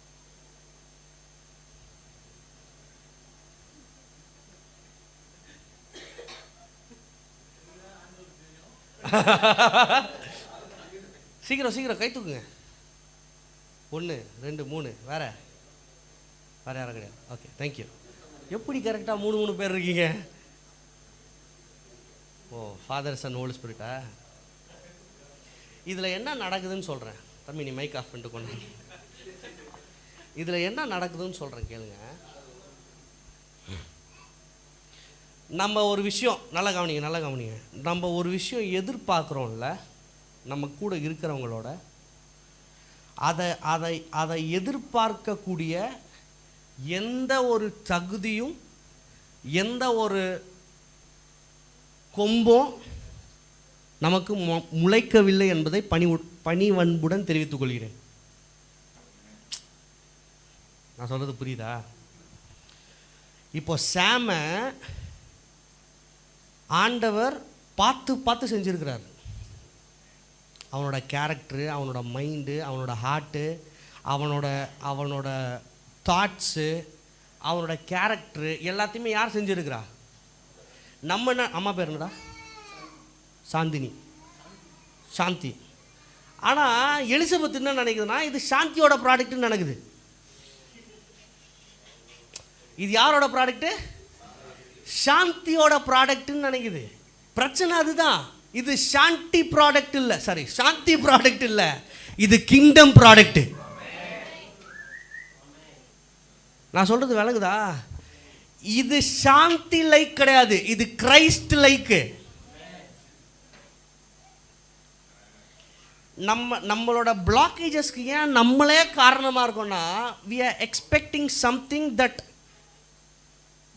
A: சீக்கிரம் கை தூக்குங்க. 1 2 3. வேற யாரும் கிடையாது. Okay, thank you. எப்படி கரெக்டாக 3 பேர் இருக்கீங்க? ஓ, ஃபாதர், சன், ஹோலி ஸ்பிரிட்டா? இதில் என்ன நடக்குதுன்னு சொல்கிறேன். தம்பி நீ மைக் ஆஃப் பண்ணிட்டு கொண்டு. இதில் என்ன நடக்குதுன்னு சொல்கிறேன் கேளுங்க. நம்ம ஒரு விஷயம் நல்லா கவனிங்க. நம்ம ஒரு விஷயம் எதிர்பார்க்குறோம்ல, நம்ம கூட இருக்கிறவங்களோட, அதை எதிர்பார்க்கக்கூடிய எந்த ஒரு தகுதியும், எந்த ஒரு கொம்பும் நமக்கு முளைக்கவில்லை என்பதை பணிவன்புடன் தெரிவித்துக் கொள்கிறேன். நான் சொல்கிறது புரியுதா? இப்போ சாம ஆண்டவர் பார்த்து செஞ்சுருக்கிறார். அவனோட கேரக்டரு, அவனோட மைண்டு, அவனோட ஹார்ட்டு, அவனோட தாட்ஸு, அவனோட கேரக்டரு எல்லாத்தையுமே யார் செஞ்சுருக்கிறா? நம்ம என்ன, அம்மா பேர் என்னடா? சாந்தி. ஆனால் எலிசபெத் என்ன நினைக்குதுன்னா, இது சாந்தியோட ப்ராடக்ட்னு நினைக்குது. இது யாரோட ப்ராடக்ட்டு? சாந்தியோட ப்ராடக்ட்னு நினைக்குது. பிரச்சனை அதுதான். இது சாந்தி ப்ராடக்ட் இல்லை, இது கிங்டம் ப்ராடக்ட். நான் சொல்றது விளங்குதா? இது சாந்தி லைக் கிடையாது, இது கிரைஸ்ட் லைக். நம்மளோட பிளாக்கேஜஸ்க்கு ஏன் நம்மளே காரணமாக இருக்கோம்னா, we are expecting something that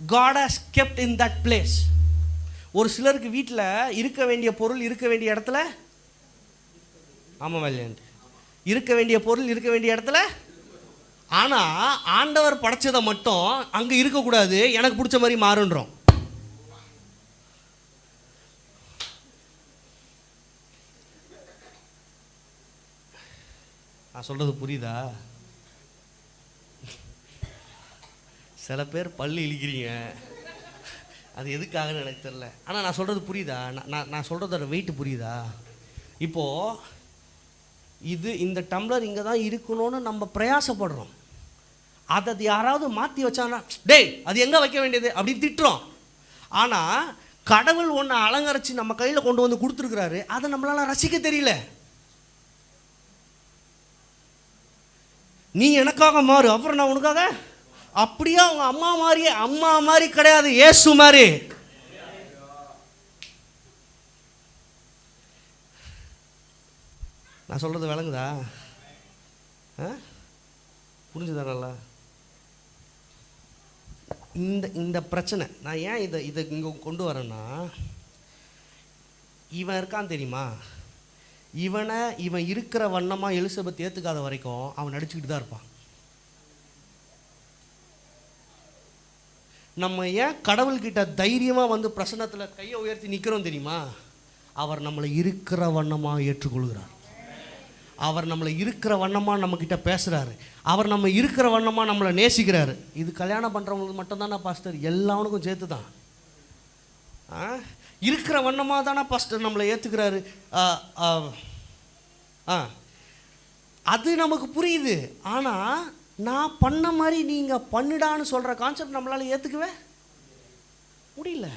A: God has kept in that place. ஒரு சிலருக்கு வீட்டில் இருக்க வேண்டிய பொருள் இருக்க வேண்டிய இடத்துல, ஆமாம் இல்லையா, இருக்க வேண்டிய பொருள் இருக்க வேண்டிய இடத்துல, ஆனால் ஆண்டவர் படைச்சதை மட்டும் அங்கே இருக்கக்கூடாது, எனக்கு பிடிச்ச மாதிரி மாறுன்றோம். நான் சொல்கிறது புரியுதா? சில பேர் பல்லு இழிக்கிறீங்க, அது எதுக்காகன்னு எனக்கு தெரியல. ஆனால் நான் சொல்கிறது புரியுதா? நான் சொல்கிறதோட வெயிட் புரியுதா? இப்போது இந்த டம்ளர் இங்கே தான் இருக்கணும்னு நம்ம பிரயாசப்படுறோம். அதை யாராவது மாற்றி வச்சாங்கன்னா, டேய் அது எங்கே வைக்க வேண்டியது அப்படின்னு திட்டுறோம். ஆனால் கடவுள் ஒன்று அலங்கரித்து நம்ம கையில் கொண்டு வந்து கொடுத்துருக்குறாரு, அதை நம்மளால ரசிக்க தெரியல. நீ எனக்காக மாறு, அப்புறம் நான் உனக்காக. அப்படியே அவங்க அம்மா மாதிரியே, அம்மா மாதிரி கிடையாது, இயேசு மாதிரி. நான் சொல்கிறது விளங்குதா? புரிஞ்சுதா? நல்லா இந்த பிரச்சனை நான் ஏன் இதை இங்கே கொண்டு வரேன்னா, இவன் இருக்கான் தெரியுமா, இவன் இருக்கிற வண்ணமாக எலிசபெத் ஏற்றுக்காத வரைக்கும் அவன் நடிச்சுக்கிட்டு தான் இருப்பான். நம்ம ஏன் கடவுள்கிட்ட தைரியமாக வந்து பிரசன்னத்தில் கையை உயர்த்தி நிற்கிறோம் தெரியுமா? அவர் நம்மளை இருக்கிற வண்ணமாக ஏற்றுக்கொள்கிறார். அவர் நம்மளை இருக்கிற வண்ணமாக நம்மக்கிட்ட பேசுகிறாரு. அவர் நம்ம இருக்கிற வண்ணமாக நம்மளை நேசிக்கிறாரு. இது கல்யாணம் பண்ணுறவங்களுக்கு மட்டும்தானா பாஸ்டர்? எல்லாவனுக்கும் சேர்த்து தான். இருக்கிற வண்ணமாக தானே பாஸ்டர் நம்மளை ஏற்றுக்கிறாரு. அது நமக்கு புரியுது. ஆனால் நான் பண்ண மாதிரி நீங்கள் பண்ணிடான்னு சொல்கிற கான்செப்ட் நம்மளால் ஏற்றுக்கவே முடியல.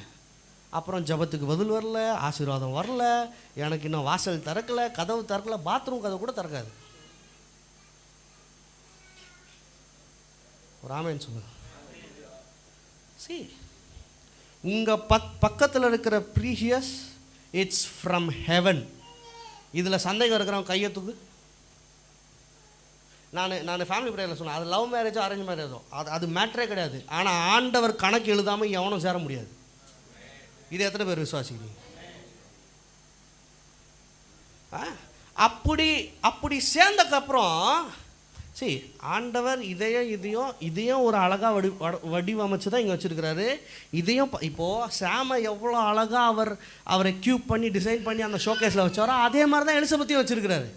A: அப்புறம் ஜபத்துக்கு பதில் வரல, ஆசீர்வாதம் வரல, எனக்கு இன்னும் வாசல் திறக்கலை, கதவு திறக்கலை, பாத்ரூம் கதவு கூட திறக்காது. ஒரு ஆமேன்னு சொல்லுங்க. சரி, உங்கள் பக்கத்தில் இருக்கிற ப்ரீஷியஸ் இட்ஸ் ஃப்ரம் ஹெவன். இதில் சந்தேகம் இருக்கிறவங்க கையெழுத்துக்கு. நான் ஃபேமிலி ப்ரேயரில் சொன்னேன், அது லவ் மேரேஜோ அரேஞ்ச் மேரேஜோ அது மேட்ரே கிடையாது. ஆனால் ஆண்டவர் கணக்கு எழுதாமல் எவனும் சேர முடியாது. இது எத்தனை பேர் விசுவாசிக்கிறீங்க? அப்படி சேர்ந்தக்கப்புறம் சரி, ஆண்டவர் இதையும் ஒரு அழகாக வடிவமைச்சு தான் இங்கே வச்சுருக்கிறாரு. இதையும் இப்போது சாமை எவ்வளோ அழகாக அவரை கியூப் பண்ணி டிசைன் பண்ணி அந்த ஷோகேஸில் வச்சாரோ அதே மாதிரி தான் எலிசபெத்தையும் வச்சுருக்கிறாரு.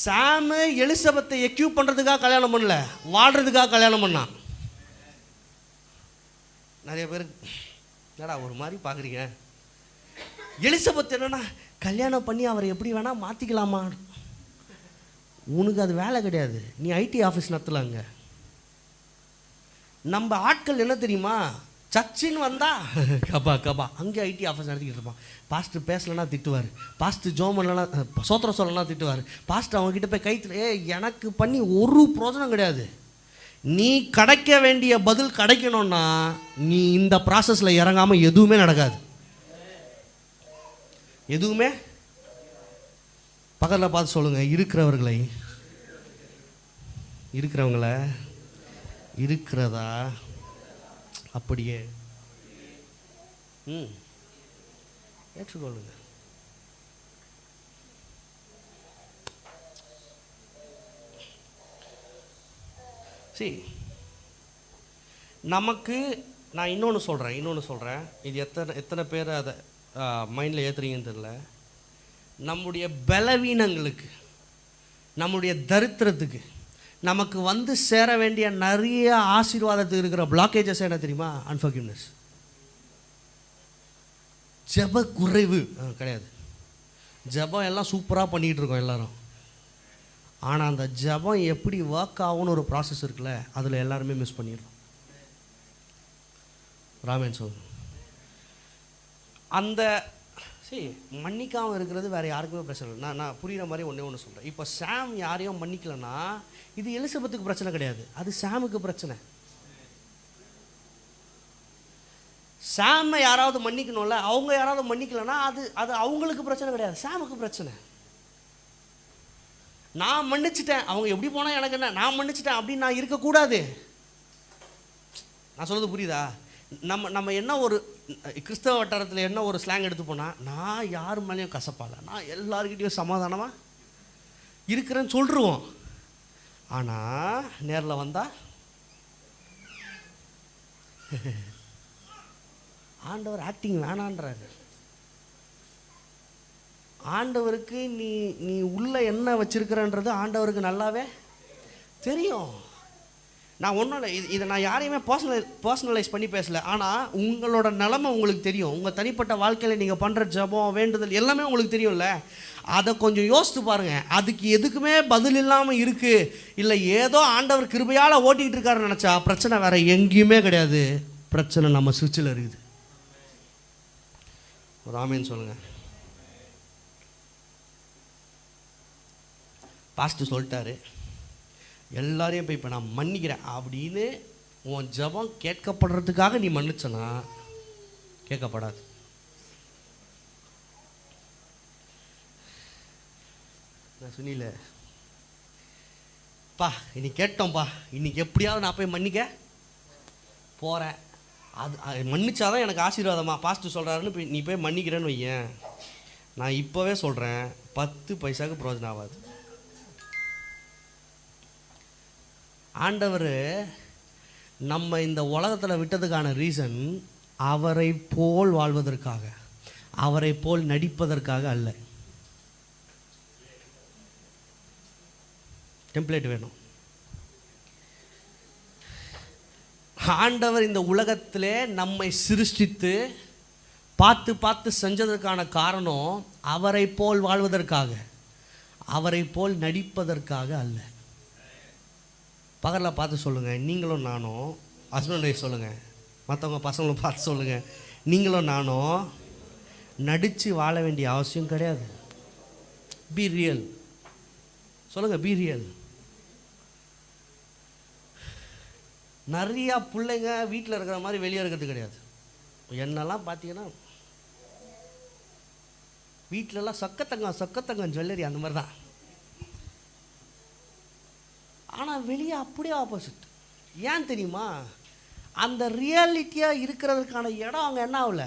A: சாமு எலிசபெத்தை எக்யூப் பண்ணுறதுக்காக கல்யாணம் பண்ணல, வாழ்கிறதுக்காக கல்யாணம் பண்ணான். நிறைய பேர் என்னடா ஒரு மாதிரி பார்க்குறீங்க. எலிசபெத் என்னன்னா கல்யாணம் பண்ணி அவரை எப்படி வேணால் மாற்றிக்கலாமா? உனக்கு அது வேலை கிடையாது. நீ ஐடி ஆஃபீஸ் நடத்தலாங்க. நம்ம ஆட்கள் என்ன தெரியுமா, சச்சின்னு வந்தா கபா அங்கே ஐடி ஆஃபீஸ் நடத்திக்கிட்டு இருப்பான். பாஸ்டர் பேசலைன்னா திட்டுவார், பாஸ்டர் ஜோமன்லனா சோத்திரம் சொல்லலாம் திட்டுவார், பாஸ்டர் அவங்ககிட்ட போய் கைத்தில் எனக்கு பண்ணி ஒரு பிரோஜனம் கிடையாது. நீ கிடைக்க வேண்டிய பதில் கிடைக்கணும்னா நீ இந்த ப்ராசஸில் இறங்காமல் எதுவுமே நடக்காது. எதுவுமே. பக்கத்தில் பார்த்து சொல்லுங்கள், இருக்கிறவங்கள இருக்கிறதா அப்படியே ஏற்றுக்கொள்ளுங்க. சரி, நமக்கு நான் இன்னொன்று சொல்கிறேன். இது எத்தனை பேர் அதை மைண்டில் ஏற்றுறீங்கன்னு தெரியல. நம்முடைய பலவீனங்களுக்கு, நம்முடைய தரித்திரத்துக்கு, நமக்கு வந்து சேர வேண்டிய நிறைய ஆசீர்வாதத்துக்கு இருக்கிற பிளாக்கேஜஸ் என்ன தெரியுமா? அன்ஃபர்கிவ்னஸ், ஜப குறைவு கிடையாது. ஜபம் எல்லாம் சூப்பராக பண்ணிகிட்டு இருக்கோம் எல்லாரும். ஆனால் அந்த ஜபம் எப்படி ஒர்க் ஆகும்னு ஒரு ப்ராசஸ் இருக்குல்ல, அதில் எல்லாருமே மிஸ் பண்ணிடுறோம். ராமேன் சொல்லுங்க. அந்த சரி, மன்னிக்காமல் இருக்கிறது வேறு யாருக்குமே பிரச்சனை இல்லை. நான் புரிகிற மாதிரி ஒன்று சொல்கிறேன். இப்போ சாம் யாரையும் மன்னிக்கலைன்னா இது எலிசபெத்துக்கு பிரச்சனை கிடையாது, அது சாமுக்கு பிரச்சனை. சாமை யாராவது மன்னிக்கணும்ல, அவங்க யாராவது மன்னிக்கலைன்னா அது அவங்களுக்கு பிரச்சனை கிடையாது, சாமுக்கு பிரச்சனை. நான் மன்னிச்சிட்டேன், அவங்க எப்படி போனால் எனக்கு என்ன, நான் மன்னிச்சிட்டேன் அப்படின்னு நான் இருக்கக்கூடாது. நான் சொல்கிறது புரியுதா? நம்ம என்ன ஒரு கிறிஸ்தவ வட்டாரத்தில் என்ன ஒரு ஸ்லாங் எடுத்து போனால், நான் யார் மேலேயும் கசப்பால, நான் எல்லாருக்கிட்டையும் சமாதானமாக இருக்கிறேன்னு சொல்லிடுவோம். ஆனால் நேரில் வந்தால் ஆண்டவர் ஆக்டிங் வேணான்றாரு. ஆண்டவருக்கு நீ உள்ள என்ன வச்சிருக்கிறன்றது ஆண்டவருக்கு நல்லாவே தெரியும். நான் ஒன்றும் இல்லை, இதை நான் யாரையுமே பர்சனலைஸ் பண்ணி பேசலை. ஆனால் உங்களோட நிலைமை உங்களுக்கு தெரியும். உங்கள் தனிப்பட்ட வாழ்க்கையில் நீங்கள் பண்ணுற ஜெபம், வேண்டுதல் எல்லாமே உங்களுக்கு தெரியும்ல. அதை கொஞ்சம் யோசித்து பாருங்கள். அதுக்கு எதுக்குமே பதில் இல்லாமல் இருக்குது, இல்லை ஏதோ ஆண்டவர் கிருபையால் ஓட்டிகிட்டு இருக்காருன்னு நினச்சா பிரச்சனை வேறு எங்கேயுமே கிடையாது. பிரச்சனை நம்ம சுவிட்சில் இருக்குது. ஒரு ஆமேன்னு சொல்லுங்கள். பாஸ்டர் சொல்லிட்டாரு, எல்லாரையும் போய் இப்போ நான் மன்னிக்கிறேன் அப்படின்னு உன் ஜெபம் கேட்கப்படுறதுக்காக நீ மன்னிச்சனா கேட்கப்படாது. நான் சொன்னில பா இன்னைக்கு கேட்டோம்ப்பா, இன்னைக்கு எப்படியாவது நான் போய் மன்னிக்க போகிறேன், அது மன்னிச்சாதான் எனக்கு ஆசீர்வாதமா பாஸ்டர் சொல்கிறாருன்னு நீ போய் மன்னிக்கிறேன்னு வையேன், நான் இப்போவே சொல்கிறேன் 10 பைசாவுக்கு பிரயோஜனம் ஆகாது. ஆண்டவர் நம்ம இந்த உலகத்தில் விட்டதுக்கான ரீசன் அவரை போல் வாழ்வதற்காக, அவரை போல் நடிப்பதற்காக அல்ல. டெம்ப்ளேட் வேணும். ஆண்டவர் இந்த உலகத்திலே நம்மை சிருஷ்டித்து பார்த்து பார்த்து செஞ்சதற்கான காரணம் அவரை போல் வாழ்வதற்காக, அவரை போல் நடிப்பதற்காக அல்ல. பகலில் பார்த்து சொல்லுங்கள், நீங்களும் நானும், ஹஸ்பண்ட் ஒய்ஃப் சொல்லுங்கள், மற்றவங்க பசங்களும் பார்த்து சொல்லுங்கள், நீங்களும் நானும் நடித்து வாழ வேண்டிய அவசியம் கிடையாது. பி ரியல் சொல்லுங்கள், பி ரியல். நிறையா பிள்ளைங்க வீட்டில் இருக்கிற மாதிரி வெளியே இருக்கிறது கிடையாது. என்னெல்லாம் பார்த்தீங்கன்னா வீட்டிலலாம் சொக்கத்தங்கம் ஜுவல்லரி அந்த மாதிரி தான். ஆனால் வெளியே அப்படியே ஆப்போசிட். ஏன் தெரியுமா? அந்த ரியாலிட்டியாக இருக்கிறதுக்கான இடம் அங்கே என்ன ஆகல,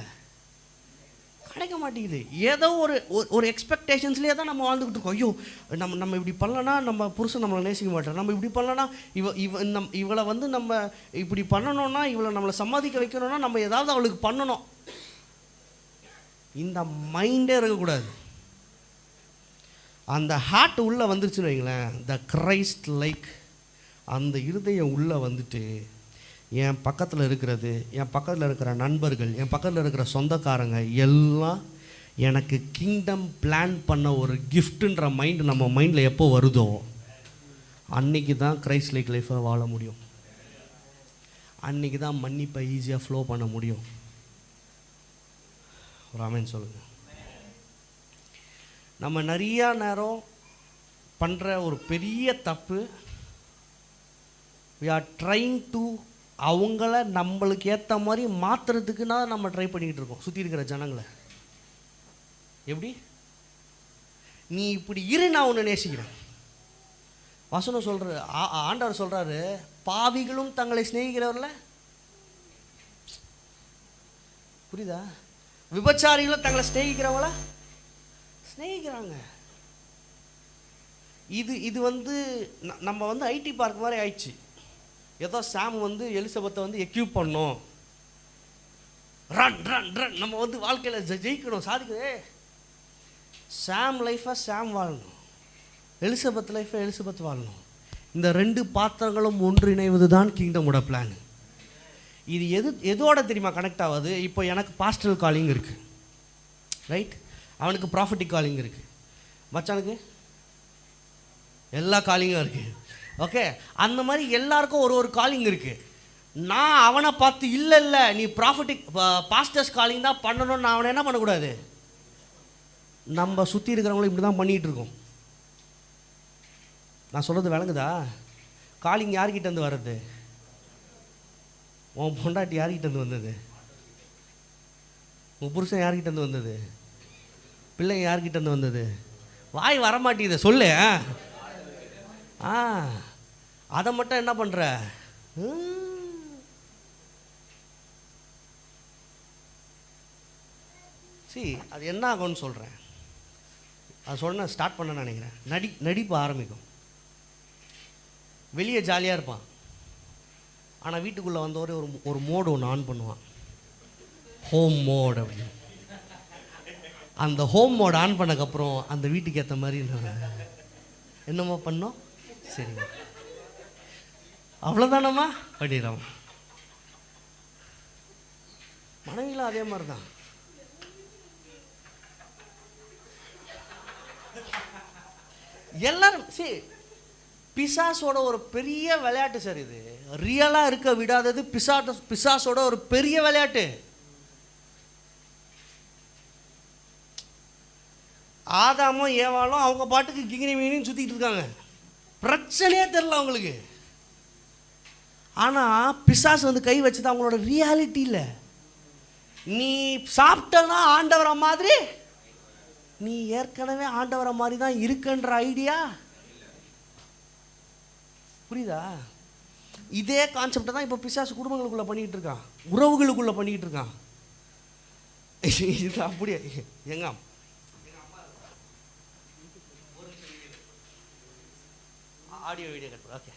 A: கிடைக்க மாட்டேங்குது. ஏதோ ஒரு எக்ஸ்பெக்டேஷன்ஸ்லேயே தான் நம்ம வாழ்ந்துக்கிட்டு இருக்கோம். ஐயோ நம்ம இப்படி பண்ணலன்னா நம்ம புருஷன் நம்மளை நேசிக்க மாட்டோம், நம்ம இப்படி பண்ணலன்னா இவளை வந்து நம்ம இப்படி பண்ணணும்னா, இவளை நம்மளை சம்பாதிக்க வைக்கணும்னா நம்ம ஏதாவது அவளுக்கு பண்ணணும். இந்த மைண்டே இருக்கக்கூடாது. அந்த ஹார்ட் உள்ளே வந்துருச்சுன்னு வைங்களேன், த கிரைஸ்ட் லைக் அந்த இருதயம் உள்ளே வந்துட்டு என் பக்கத்தில் இருக்கிறது, என் பக்கத்தில் இருக்கிற நண்பர்கள், என் பக்கத்தில் இருக்கிற சொந்தக்காரங்க எல்லாம் எனக்கு கிங்டம் பிளான் பண்ண ஒரு கிஃப்ட்டுன்ற மைண்டு நம்ம மைண்டில் எப்போ வருதோ அன்றைக்கி தான் கிரைஸ்ட் லைக் லைஃப்பை வாழ முடியும். அன்றைக்கி தான் மன்னிப்பை ஈஸியாக ஃப்ளோ பண்ண முடியும். ஒரு ஆமென் சொல்லுங்கள். நம்ம நிறையா நேரம் பண்ணுற ஒரு பெரிய தப்பு, we are trying to அவங்கள நம்மளுக்கு ஏற்ற மாதிரி மாற்றுறதுக்குன்னா நம்ம ட்ரை பண்ணிக்கிட்டு இருக்கோம் சுற்றி இருக்கிற ஜனங்களை. எப்படி நீ இப்படி இரு, நான் உன்னை நேசிக்கிறேன். வசனம் சொல்கிற ஆண்டவர் சொல்கிறாரு, பாவிகளும் தங்களை சிநேகிக்கிறவர்ல, புரியுதா? விபச்சாரிகளும் தங்களை சிநேகிக்கிறவங்கள சிநேகிக்கிறாங்க. இது வந்து நம்ம வந்து ஐடி பார்க் மாதிரி ஆயிடுச்சு. ஏதோ சாம் வந்து எலிசபெத்தை வந்து எக்யூப் பண்ணோம், ரன் ரன் ரன் நம்ம வந்து வாழ்க்கையில் ஜெயிக்கணும், சாதிக்கணும். சாம் லைஃபை சாம் வாழணும், எலிசபெத் லைஃபை எலிசபெத் வாழணும். இந்த 2 பாத்திரங்களும் ஒன்றிணைவது தான் கிங்டமோட பிளான். இது எதோட தெரியுமா கனெக்ட் ஆகுது? இப்போ எனக்கு பாஸ்டல் காலிங் இருக்குது, ரைட்? அவனுக்கு ப்ராஃபிட்டிக் காலிங் இருக்குது, மச்சானுக்கு எல்லா காலிங்கும் இருக்குது. ஓகே, அந்த மாதிரி எல்லாருக்கும் ஒரு காலிங் இருக்குது. நான் அவனை பார்த்து இல்லை நீ ப்ராஃபிட்டிக் பாஸ்டர்ஸ் காலிங் தான் பண்ணணும்னு நான் அவனை என்ன பண்ணக்கூடாது. நம்ம சுற்றி இருக்கிறவங்களும் இப்படி தான் பண்ணிகிட்டு இருக்கோம். நான் சொல்கிறது விளங்குதா? காலிங் யார்கிட்டேருந்து வர்றது? உன் பொண்டாட்டி யார்கிட்டேருந்து வந்தது? உன் புருஷன் யார்கிட்டேருந்து வந்தது? பிள்ளைங்க யார்கிட்டேருந்து வந்தது? வாய் வரமாட்டேங்குது, சொல்லு. அதை மட்டும் என்ன பண்ணுற? அது என்ன ஆகும்னு சொல்கிறேன். அது சொன்ன ஸ்டார்ட் பண்ண நினைக்கிறேன். நடிப்பு ஆரம்பிக்கும். வெளியே ஜாலியாக இருப்பான், ஆனால் வீட்டுக்குள்ளே வந்தவரே ஒரு மோடு ஒன்று ஆன் பண்ணுவான், ஹோம் மோட் அப்படின்னு. அந்த ஹோம் மோட் ஆன் பண்ணக்கப்புறம் அந்த வீட்டுக்கு ஏற்ற மாதிரி என்னமோ பண்ணோம். சரிங்க, அவ்வளோதானம்மா அப்படிறான். மனைவிலாம் அதே மாதிரி தான். எல்லாரும் பிசாசோட ஒரு பெரிய விளையாட்டு சார் இது. ரியலாக இருக்க விடாதது பிசாசோட ஒரு பெரிய விளையாட்டு. ஆதாமும் ஏவாளும் அவங்க பாட்டுக்கு கிங்கினி மீனின்னு சுற்றிக்கிட்டு இருக்காங்க, பிரச்சனையே தெரில அவங்களுக்கு. ஆனால் பிசாசு வந்து கை வச்சது அவங்களோட ரியாலிட்டி இல்லை. நீ சாப்பிட்டனா ஆண்டவரை மாதிரி, நீ ஏற்கனவே ஆண்டவரை மாதிரி தான் இருக்குன்ற ஐடியா புரியுதா? இதே கான்செப்டை தான் இப்போ பிசாசு குடும்பங்களுக்குள்ளே பண்ணிக்கிட்டு இருக்கான், உறவுகளுக்குள்ளே பண்ணிக்கிட்டு இருக்கான். இது அப்படியே எங்க ஆடியோ வீடியோ கட். ஓகே,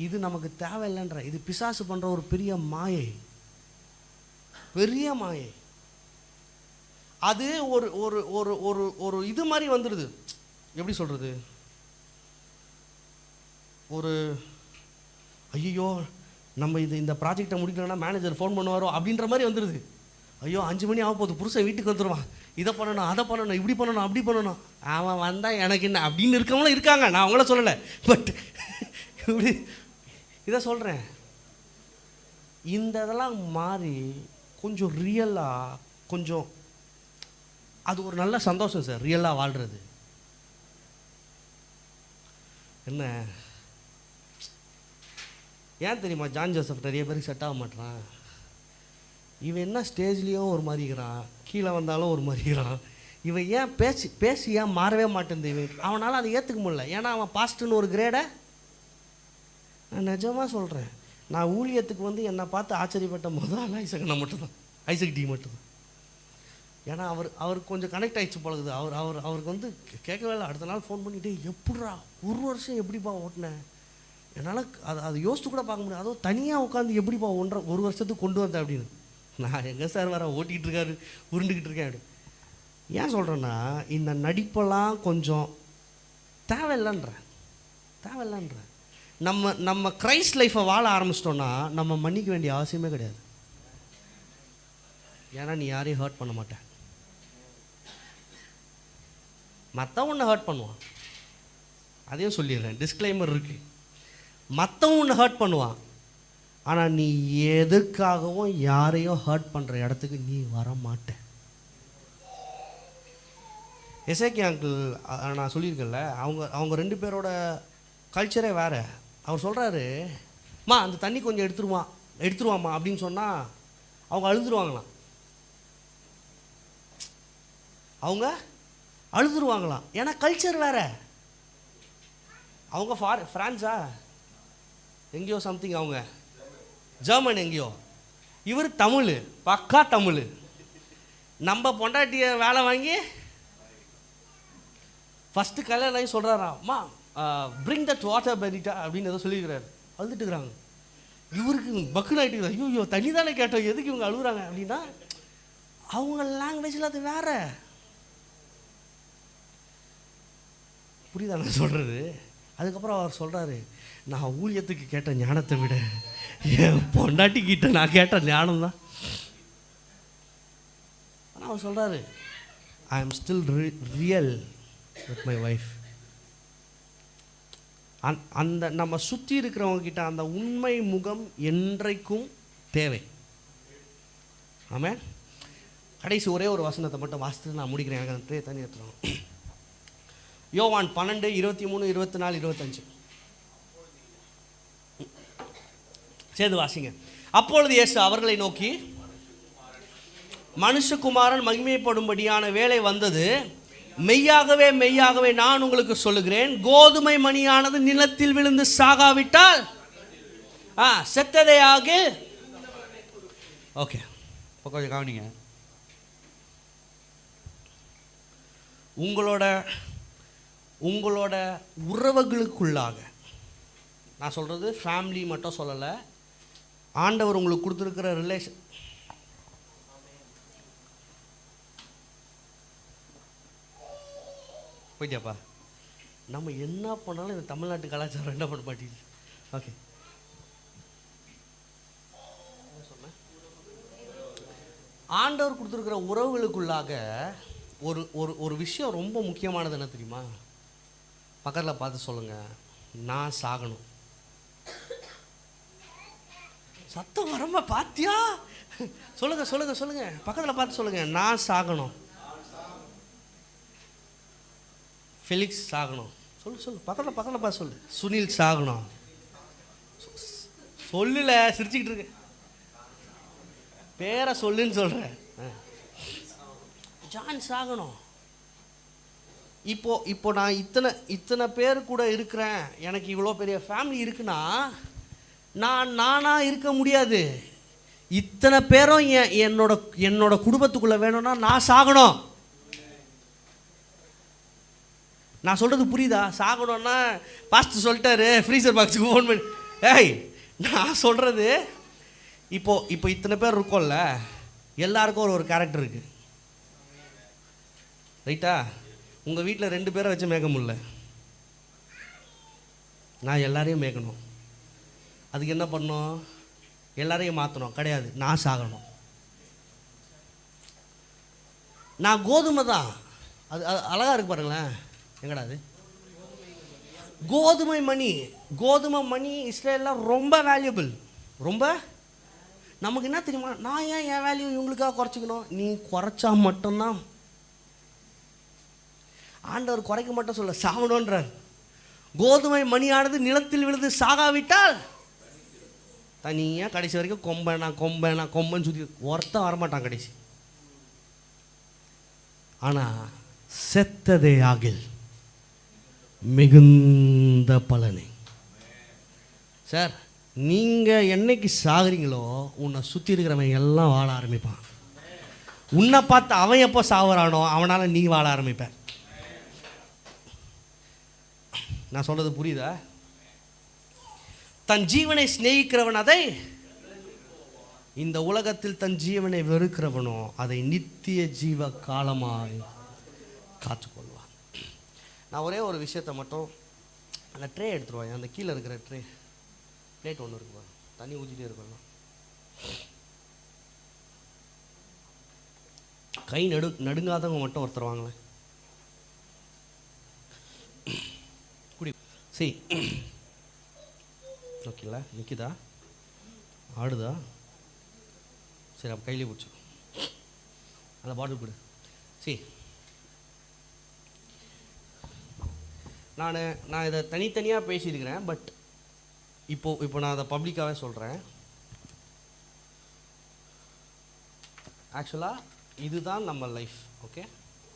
A: இது நமக்கு தேவையில்லைன்ற, இது பிசாசு பண்ணுற ஒரு பெரிய மாயை, பெரிய மாயை. அது ஒரு ஒரு ஒரு ஒரு ஒரு இது மாதிரி வந்துடுது. எப்படி சொல்கிறது, ஒரு ஐயோ நம்ம இந்த ப்ராஜெக்டை முடிக்கலன்னா மேனேஜர் ஃபோன் பண்ணுவாரோ அப்படின்ற மாதிரி வந்துடுது. ஐயோ 5 மணி ஆக போகுது, புருஷன் வீட்டுக்கு வந்துடுவான், இதை பண்ணணும் அதை பண்ணணும் இப்படி பண்ணணும் அப்படி பண்ணணும், அவன் வந்தால் எனக்கு என்ன அப்படின்னு இருக்கவங்களும் இருக்காங்க, நான் அவங்கள சொல்லலை. பட் இப்படி இதை சொல்கிறேன், இந்த இதெல்லாம் மாறி கொஞ்சம் ரியலாக, கொஞ்சம் அது ஒரு நல்ல சந்தோஷம் சார், ரியலாக வாழ்கிறது. என்ன ஏன் தெரியுமா ஜான் ஜோசப் நிறைய பேருக்கு செட் ஆக மாட்டான். இவன் என்ன ஸ்டேஜ்லேயும் ஒரு மாதிரிக்கிறான், கீழே வந்தாலும் ஒரு மாதிரிக்கிறான். இவன் ஏன் பேசி ஏன் மாறவே மாட்டேன் இவன், அவனால் அதை ஏற்றுக்க முடியல. ஏன்னா அவன் பாஸ்ட்டுன்னு ஒரு கிரேடை. நான் நிஜமாக சொல்கிறேன், நான் ஊழியத்துக்கு வந்து என்னை பார்த்து ஆச்சரியப்பட்ட முதல் ஐசக் மட்டும்தான், ஐசக் டி மட்டும்தான். ஏன்னா அவருக்கு கொஞ்சம் கனெக்ட் ஆகிடுச்சு பழகுது. அவருக்கு வந்து கேட்கவே இல்லை. அடுத்த நாள் ஃபோன் பண்ணிவிட்டு, எப்படிரா 1 வருஷம் எப்படிப்பா ஓட்டினேன், என்னால் அதை யோசித்து கூட பார்க்க முடியாது, அதுவும் தனியாக உட்காந்து எப்படிப்பா 1 வருஷத்துக்கு கொண்டு வந்தேன் அப்படின்னு. நான் எங்கே சார் வேறு ஓட்டிகிட்டு இருக்காரு, உருண்டுக்கிட்டு இருக்கேன் அப்படி. ஏன் சொல்கிறேன்னா, இந்த நடிப்பெல்லாம் கொஞ்சம் தேவையில்லைன்றேன். நம்ம கிரைஸ்ட் லைஃப்பை வாழ ஆரம்பிச்சிட்டோன்னா நம்ம மன்னிக்க வேண்டிய அவசியமே கிடையாது. ஏன்னா நீ யாரையும் ஹர்ட் பண்ண மாட்டேன், மற்றவன் உன்னை ஹர்ட் பண்ணுவான். அதையும் சொல்லிடுறேன், டிஸ்க்ளைமர் இருக்குது. மற்றவன் உன்னை ஹர்ட் பண்ணுவான், ஆனால் நீ எதுக்காகவும் யாரையும் ஹர்ட் பண்ணுற இடத்துக்கு நீ வர மாட்டேன். எசேக்கி அங்கிள் நான் சொல்லியிருக்கேன்ல, அவங்க 2 பேரோட கல்ச்சரே வேறு. அவர் சொல்கிறாரு, மா அந்த தண்ணி கொஞ்சம் எடுத்துருவாம்மா அப்படின்னு சொன்னால் அவங்க அழுதுருவாங்களாம். ஏன்னா கல்ச்சர் வேறு. அவங்க ஃப்ரான்ஸா எங்கேயோ சம்திங், அவங்க ஜெர்மன் எங்கேயோ, இவர் தமிழ், பக்கா தமிழ். நம்ம பொண்டாட்டியை வேலை வாங்கி ஃபஸ்ட்டு கல்யாணம் ஆகி சொல்கிறாராம்மா பிரிங் தட் வாட்டர் பெரிட்டா அப்படின்னு ஏதோ சொல்லியிருக்கிறாரு. அழுதுட்டுக்கிறாங்க. இவருக்கு பக்குன்னு ஆகிட்டு, ஐயோ தண்ணி தானே கேட்டோம், எதுக்கு இவங்க அழுகுறாங்க அப்படின்னா அவங்க லாங்குவேஜில் அது வேற. புரியுதா நான் சொல்கிறது? அதுக்கப்புறம் அவர் சொல்கிறாரு, நான் ஊழியத்துக்கு கேட்ட ஞானத்தை விட என் பொண்டாட்டிக்கிட்ட நான் கேட்ட ஞானம் தான். ஆனால் அவர் சொல்கிறாரு, I am still real with my wife. அந்த நம்ம சுற்றி இருக்கிறவங்க கிட்ட அந்த உண்மை முகம் என்றைக்கும் தேவை. ஆமாம். கடைசி ஒரே ஒரு வசனத்தை மட்டும் வாசித்து நான் முடிக்கிறேன். எனக்கு அந்த தண்ணி எடுத்துருவோம். யோவான் 12, 23, 24, 25 சேர்ந்து வாசிங்க. அப்பொழுது இயேசு அவர்களை நோக்கி, மனுஷகுமாரன் மகிமைப்படும்படியான வேலை வந்தது. மெய்யாகவே மெய்யாகவே நான் உங்களுக்கு சொல்லுகிறேன், கோதுமை மணியானது நிலத்தில் விழுந்து சாகாவிட்டால் செத்ததே ஆகு. ஓகே, இப்போ கொஞ்சம் கவனிங்க. உங்களோட உறவுகளுக்குள்ளாக, நான் சொல்கிறது ஃபேமிலி மட்டும் சொல்லலை, ஆண்டவர் உங்களுக்கு கொடுத்துருக்கிற ரிலேஷன், போயிட்டியாப்பா, நம்ம என்ன பண்ணாலும் இந்த தமிழ்நாட்டு கலாச்சாரம் என்ன பண்ண மாட்டேங்குது. ஓகே, ஆண்டவர் கொடுத்துருக்கிற உறவுகளுக்குள்ளாக ஒரு ஒரு ஒரு விஷயம் ரொம்ப முக்கியமானது என்ன தெரியுமா? பக்கத்தில் பார்த்து சொல்லுங்கள், நான் சாகணும். சத்தம் வரம்ப பாத்தியா? சொல்லுங்க சொல்லுங்க சொல்லுங்க, பக்கத்தில் பார்த்து சொல்லுங்க, நான் சாகணும். ஃபெலிக்ஸ் சாகணும். சொல்லு பக்கத்தில் பார்த்து சொல்லு. சுனில் சாகணும். சொல்லல, சிரிச்சுக்கிட்டு இருக்கு. பேரை சொல்லுன்னு சொல்கிறேன். ஜான் சாகணும். இப்போ நான் இத்தனை பேர் கூட இருக்கிறேன், எனக்கு இவ்வளோ பெரிய ஃபேமிலி இருக்குன்னா நானாக இருக்க முடியாது. இத்தனை பேரும் என்னோட குடும்பத்துக்குள்ளே வேணும்னா நான் சாகணும். நான் சொல்கிறது புரியுதா? சாகணும்னா பாஸ்டர் சொல்லிட்டாரு, ஃப்ரீசர் பாக்ஸுக்கு ஃபோன் பண்ணி. ஏய், நான் சொல்கிறது இப்போ இத்தனை பேர் இருக்கோம்ல, எல்லாருக்கும் ஒரு கேரக்டர் இருக்குது, ரைட்டா? உங்கள் வீட்டில் 2 பேரை வச்சு மேய்க்க முடியல, நான் எல்லாரையும் மேய்க்கணும். அதுக்கு என்ன பண்ணணும்? எல்லாரையும் மாற்றணும் கிடையாது, நான் சாகணும். நான் கோதுமை தான். அது அழகாக இருக்கு பாருங்களேன். எங்கடா அது? கோதுமை மணி இஸ்ரேலில் ரொம்ப வேல்யூபிள். ரொம்ப நமக்கு என்ன தெரியுமா? நான் ஏன் என் வேல்யூ இவங்களுக்காக குறைச்சிக்கணும்? நீ குறைச்சா மட்டும்தான். ஆண்டவர் குறைக்க மட்டும் சொல்ல, சாகணுன்றார். கோதுமை மணியானது நிலத்தில் விழுந்து சாகாவிட்டால் தனியாக கடைசி வரைக்கும் கொம்பன்னு சுற்றி ஒருத்தன் வரமாட்டான் கடைசி. ஆனால் செத்ததே ஆகில் மிகுந்த பலனை. சார், நீங்கள் என்னைக்கு சாகுறீங்களோ உன்னை சுற்றி இருக்கிறவன் எல்லாம் வாழ ஆரம்பிப்பான். உன்னை பார்த்து அவன் எப்போ சாகுறானோ அவனால் நீ வாழ ஆரம்பிப்ப. நான் சொல்கிறது புரியுதா? தன் ஜீவனை சிநேகிக்கிறவன் அதை, இந்த உலகத்தில் தன் ஜீவனை வெறுக்கிறவனோ அதை நித்திய ஜீவ காலமாய் காத்துக்கொள்வான். நான் ஒரே ஒரு விஷயத்தை மட்டும், அந்த ட்ரே எடுத்துருவாங்க, அந்த கீழே இருக்கிற பிளேட் ஒன்று இருக்குவா, தண்ணி ஊற்றிட்டே இருக்கணும். கை நடுங்காதவங்க மட்டும் ஒருத்தர் வாங்களேன். குடி. சரி, ஓகேங்களா? நிற்கிதா? ஆடுதா? சரி, அப்போ கையிலே பிடிச்சி அந்த பாட்டில் கொடு. சரி, நான் இதை தனித்தனியாக பேசியிருக்கிறேன். பட் இப்போ நான் அதை பப்ளிக்காகவே சொல்கிறேன். ஆக்சுவலாக இதுதான் நம்ம லைஃப். ஓகே,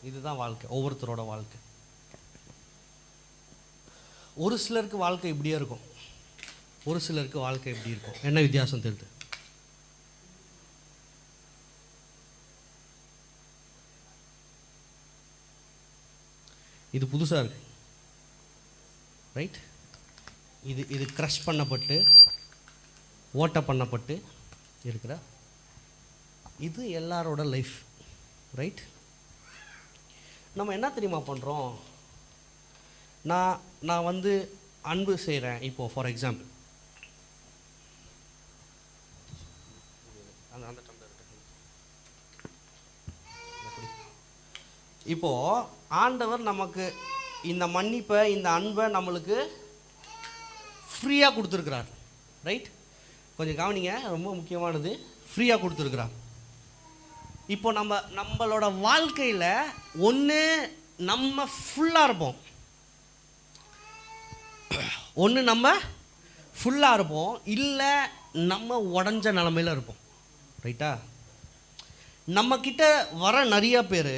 A: இதுதான் வாழ்க்கை, ஒவ்வொருத்தரோட வாழ்க்கை. ஒரு சிலருக்கு வாழ்க்கை இப்படியே இருக்கும், ஒரு சிலருக்கு வாழ்க்கை இப்படி இருக்கும். என்ன வித்தியாசம் தெரியுது? இது புதுசாக இருக்கு, ரைட்? இது க்ரஷ் பண்ணப்பட்டு ஓட்ட பண்ணப்பட்டு இருக்கிற இது எல்லாரோட லைஃப், ரைட்? நம்ம என்ன தெரியுமா பண்ணுறோம்? நான் வந்து அன்பு செய்கிறேன். இப்போது ஃபார் எக்ஸாம்பிள் அந்த இப்போது ஆண்டவர் நமக்கு இந்த மன்னிப்பை, இந்த அன்பை நம்மளுக்கு ஃப்ரீயாக கொடுத்துருக்குறார், ரைட்? கொஞ்சம் கவனிங்க, ரொம்ப முக்கியமானது. ஃப்ரீயாக கொடுத்துருக்குறார். இப்போ நம்மளோட வாழ்க்கையில் ஒன்று நம்ம ஃபுல்லாக இருப்போம், இல்லை நம்ம உடஞ்ச நிலமையில் இருப்போம், ரைட்டா? நம்மக்கிட்ட வர நிறைய பேர்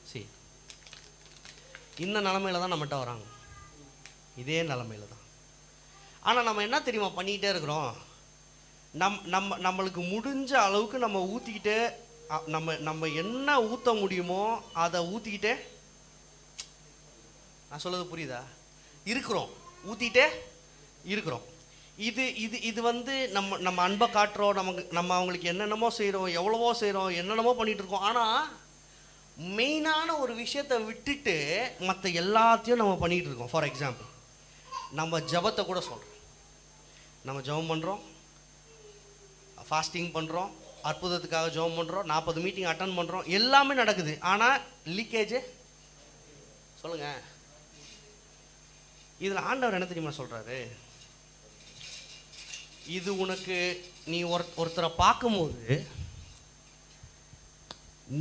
A: சரி இந்த நிலமையில தான் நம்மகிட்ட வராங்க, இதே நிலமையில தான். ஆனால் நம்ம என்ன தெரியுமா பண்ணிக்கிட்டே இருக்கிறோம்? நம்மளுக்கு முடிஞ்ச அளவுக்கு நம்ம ஊற்றிக்கிட்டே, நம்ம என்ன ஊற்ற முடியுமோ அதை ஊற்றிக்கிட்டே, நான் சொல்கிறது புரியுதா? ஊற்றிக்கிட்டே இருக்கிறோம். இது வந்து நம்ம அன்பை காட்டுறோம், நம்ம அவங்களுக்கு என்னென்னமோ செய்கிறோம், எவ்வளவோ செய்கிறோம், என்னென்னமோ பண்ணிகிட்டு இருக்கோம். ஆனால் மெயினான ஒரு விஷயத்தை விட்டுட்டு மற்ற எல்லாத்தையும் நம்ம பண்ணிகிட்டு இருக்கோம். ஃபார் எக்ஸாம்பிள், நம்ம ஜபத்தை கூட சொல்கிறோம். நம்ம ஜபம் பண்ணுறோம், ஃபாஸ்டிங் பண்ணுறோம், அற்புதத்துக்காக ஜபம் பண்ணுறோம், 40 மீட்டிங் அட்டன் பண்ணுறோம், எல்லாமே நடக்குது. ஆனால் லீக்கேஜ் சொல்லுங்கள். இதில் ஆண்டவர் என்ன தெரியுமா சொல்கிறாரு? இது உனக்கு, நீ ஒருத்தரை பார்க்கும்போது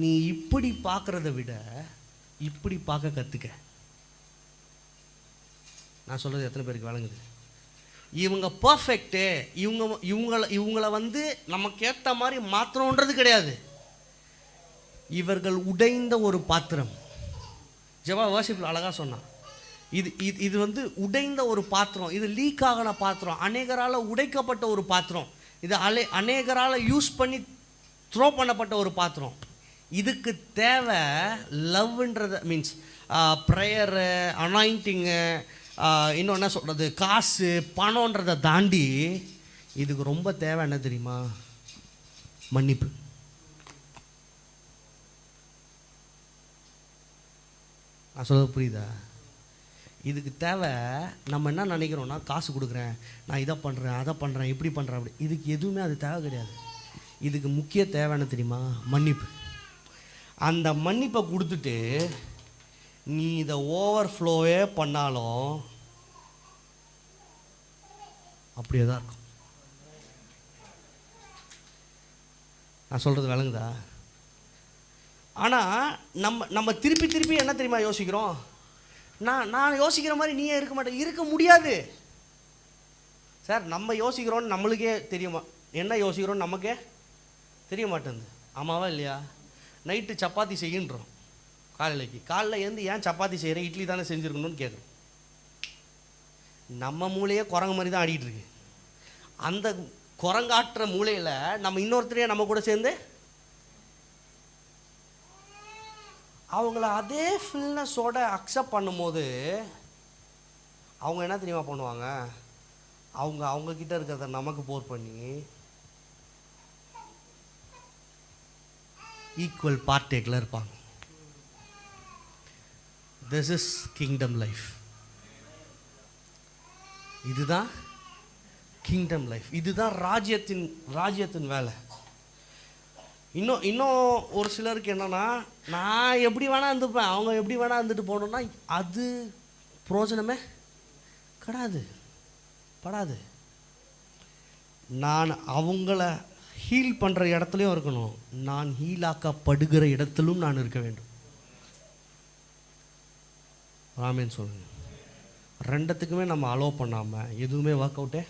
A: நீ இப்படி பார்க்குறத விட இப்படி பார்க்க கற்றுக்க. நான் சொல்கிறது எத்தனை பேருக்கு விளங்குது? இவங்க பர்ஃபெக்ட்டு, இவங்கள வந்து நமக்கு ஏற்ற மாதிரி மாற்றணுன்றது கிடையாது. இவர்கள் உடைந்த ஒரு பாத்திரம். ஜெபா வர்ஷிப்பில் அழகாக சொன்னான். இது வந்து உடைந்த ஒரு பாத்திரம், இது லீக் ஆகின பாத்திரம், அநேகரால் உடைக்கப்பட்ட ஒரு பாத்திரம், இது அநேகரால் யூஸ் பண்ணி த்ரோ பண்ணப்பட்ட ஒரு பாத்திரம். இதுக்கு தேவை லவ்ன்றது, மீன்ஸ் ப்ரேயரு, அனாயிண்டிங்கு, இன்னும் என்ன சொல்கிறது, காசு பணன்றதை தாண்டி இதுக்கு ரொம்ப தேவை என்ன தெரியுமா? மன்னிப்பு. நான் சொல்கிறது புரியுதா? இதுக்கு தேவை, நம்ம என்ன நினைக்கிறோன்னா, காசு கொடுக்குறேன், நான் இதை பண்ணுறேன், அதை பண்ணுறேன், இப்படி பண்ணுறேன், அப்படி. இதுக்கு எதுவுமே அது தேவை கிடையாது. இதுக்கு முக்கிய தேவை என்ன தெரியுமா? மன்னிப்பு. அந்த மன்னிப்பை கொடுத்துட்டு நீ இதை ஓவர்ஃப்ளோவே பண்ணாலும் அப்படியே தான் இருக்கும். நான் சொல்கிறது விளங்குதா? ஆனால் நம்ம திருப்பி என்ன தெரியுமா யோசிக்கிறோம்? நான் யோசிக்கிற மாதிரி நீயே இருக்க மாட்டேன், இருக்க முடியாது சார். நம்ம யோசிக்கிறோன்னு நம்மளுக்கே தெரியுமா? என்ன யோசிக்கிறோன்னு நமக்கே தெரிய மாட்டேங்குது. ஆமாவா இல்லையா? நைட்டு சப்பாத்தி செய்கின்றோம், காலைல எழுந்து ஏன் சப்பாத்தி செய்கிற, இட்லி தானே செஞ்சுருக்கணும்னு கேட்குறோம். நம்ம மூளையே குரங்கு மாதிரி தான் ஆடிட்டு இருக்கு. அந்த குரங்காட்டுற மூளையில் நம்ம இன்னொருத்தரையே நம்ம கூட சேர்ந்து அவங்கள அதே ஃபில்னஸோட அக்செப்ட் பண்ணும்போது அவங்க என்ன தெரியுமா பண்ணுவாங்க? அவங்கக்கிட்ட இருக்கிறத நமக்கு போர் பண்ணி ஈக்குவல் பார்ட்டேக்கில் இருப்பாங்க. This is kingdom life. இதுதான் கிங்டம் லைஃப். இதுதான் ராஜ்யத்தின் வேலை. இன்னும் ஒரு சிலருக்கு என்னென்னா, நான் எப்படி வேணால் இருந்துப்பேன், அவங்க எப்படி வேணால் இருந்துட்டு போகணுன்னா அது பிரயோஜனமே படாது. நான் அவங்கள ஹீல் பண்ணுற இடத்துலையும் இருக்கணும், நான் ஹீலாக்கப்படுகிற இடத்திலும் நான் இருக்க வேண்டும். ஆமென் சொல்லுங்க. ரெண்டுத்துக்குமே நம்ம அலோவ் பண்ணாமல் எதுவுமே ஒர்க் அவுட்டே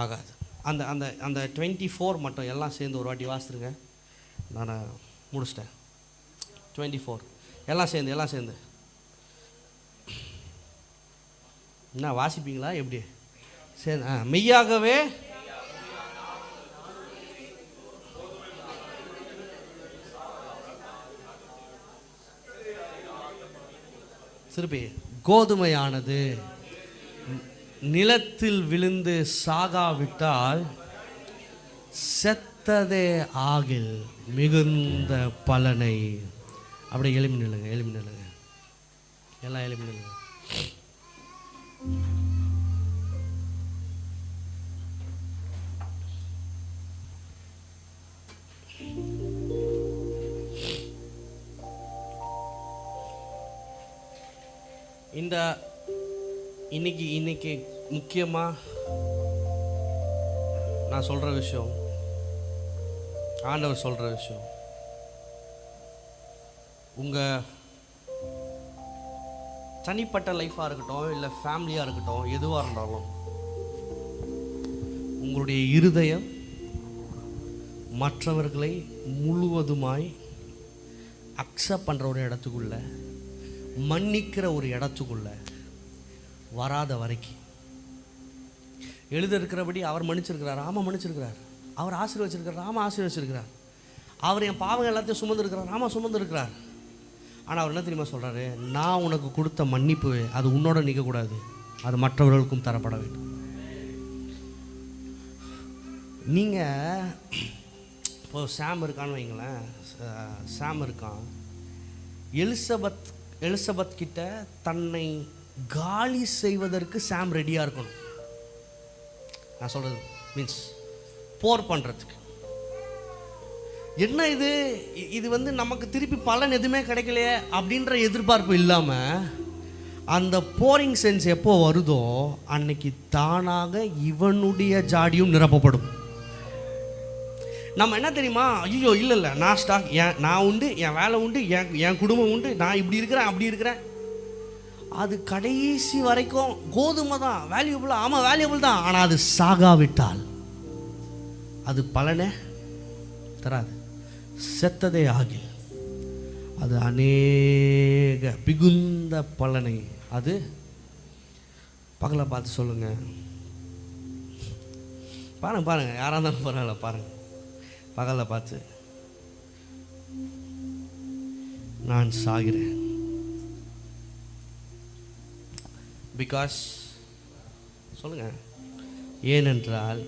A: ஆகாது. அந்த அந்த அந்த 24 மட்டும் எல்லாம் சேர்ந்து ஒரு வாட்டி வாசித்துருங்க. நான் முடிச்சிட்டேன். 24 எல்லாம் சேர்ந்து என்ன வாசிப்பீங்களா? எப்படி சேர்ந்து? மெய்யாகவே திருப்பி, கோதுமையானது நிலத்தில் விழுந்து சாகாவிட்டால் செத்ததே ஆகில் மிகுந்த பலனை. அப்படியே எலும்பி நில்லுங்க, எலும்பி நில்லுங்க, எல்லாம் எலும்பி நில்லுங்க. இந்த இன்னைக்கு முக்கியமாக நான் சொல்கிற விஷயம், ஆண்டவர் சொல்கிற விஷயம், உங்கள் தனிப்பட்ட லைஃபாக இருக்கட்டும், இல்லை ஃபேமிலியாக இருக்கட்டும், எதுவாக இருந்தாலும் உங்களுடைய இருதயம் மற்றவர்களை முழுவதுமாய் அக்செப்ட் பண்ணுற ஒரு இடத்துக்குள்ள, மன்னிக்கிற ஒரு இடத்துக்குள்ள வராத வரைக்கும், எழுதிருக்கிறபடி அவர் மன்னிச்சிருக்கிறார், ஆமாம் மன்னிச்சிருக்கிறார், அவர் ஆசீர்வச்சிருக்கிறார், ஆமாம் ஆசீர்வச்சிருக்கிறார், அவர் என் பாவங்கள் எல்லாத்தையும் சுமந்துருக்கிறார், ஆமாம் சுமந்துருக்கிறார். ஆனால் அவர் என்ன தெரியுமா சொல்கிறாரு? நான் உனக்கு கொடுத்த மன்னிப்பு அது உன்னோட நிற்கக்கூடாது, அது மற்றவர்களுக்கும் தரப்பட வேண்டும். நீங்கள் இப்போ சாம் இருக்கான்னு வைங்களேன், சாம் இருக்கான், எலிசபெத் கிட்ட தன்னை காலி செய்வதற்கு சாம் ரெடியாக இருக்கணும். நான் சொல்கிறது மீன்ஸ் போர் பண்ணுறதுக்கு. என்ன இது வந்து நமக்கு திருப்பி பலன் எதுவுமே கிடைக்கலையே அப்படின்ற எதிர்பார்ப்பு இல்லாமல், அந்த போரிங் சென்ஸ் எப்போ வருதோ அன்னைக்கு தானாக இவனுடைய ஜாடியும் நிரப்பப்படும். நம்ம என்ன தெரியுமா, ஐயோ இல்லை நான் நான் உண்டு, என் வேலை உண்டு, என் குடும்பம் உண்டு, நான் இப்படி இருக்கிறேன் அப்படி இருக்கிறேன். அது கடைசி வரைக்கும் கோதுமை தான், வேல்யூபிள், ஆமாம் வேல்யூபிள் தான். ஆனால் அது சாகாவிட்டால் அது பலனே தராது, செத்ததே ஆகி அது அநேக பிகுந்த பலனை. அது பகலை பார்த்து சொல்லுங்க, பாருங்க யாராக இருந்தாலும் பரவாயில்ல, பாருங்க பகலை பார்த்து, நான் சாகிறேன். பிகாஸ் சொல்லுங்க, ஏனென்றால்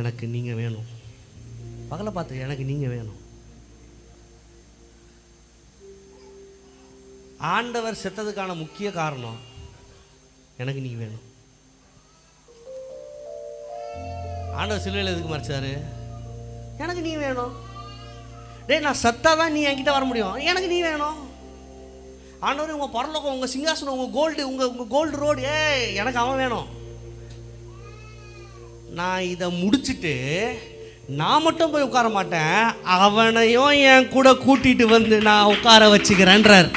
A: எனக்கு நீங்கள் வேணும். பகலை பார்த்து எனக்கு நீங்கள் வேணும். ஆண்டவர் செத்ததுக்கான முக்கிய காரணம் எனக்கு நீங்கள் வேணும். ஆண்டவர் சிலுவையில் எதுக்கு மறைச்சாரு? எனக்கு நீ வேணும். டேய், நான் சத்தாதான் நீ என்கிட்ட வர முடியும், எனக்கு நீ வேணும். ஆண்டவர் உங்கள் பரலோகம், உங்கள் சிங்காசனம், உங்கள் கோல்டு, உங்கள் கோல்டு ரோடு, எனக்கு அவன் வேணும். நான் இதை முடிச்சுட்டு நான் மட்டும் போய் உட்கார மாட்டேன், அவனையும் என் கூட கூட்டிகிட்டு வந்து நான் உட்கார வச்சுக்கிறேன்றார்.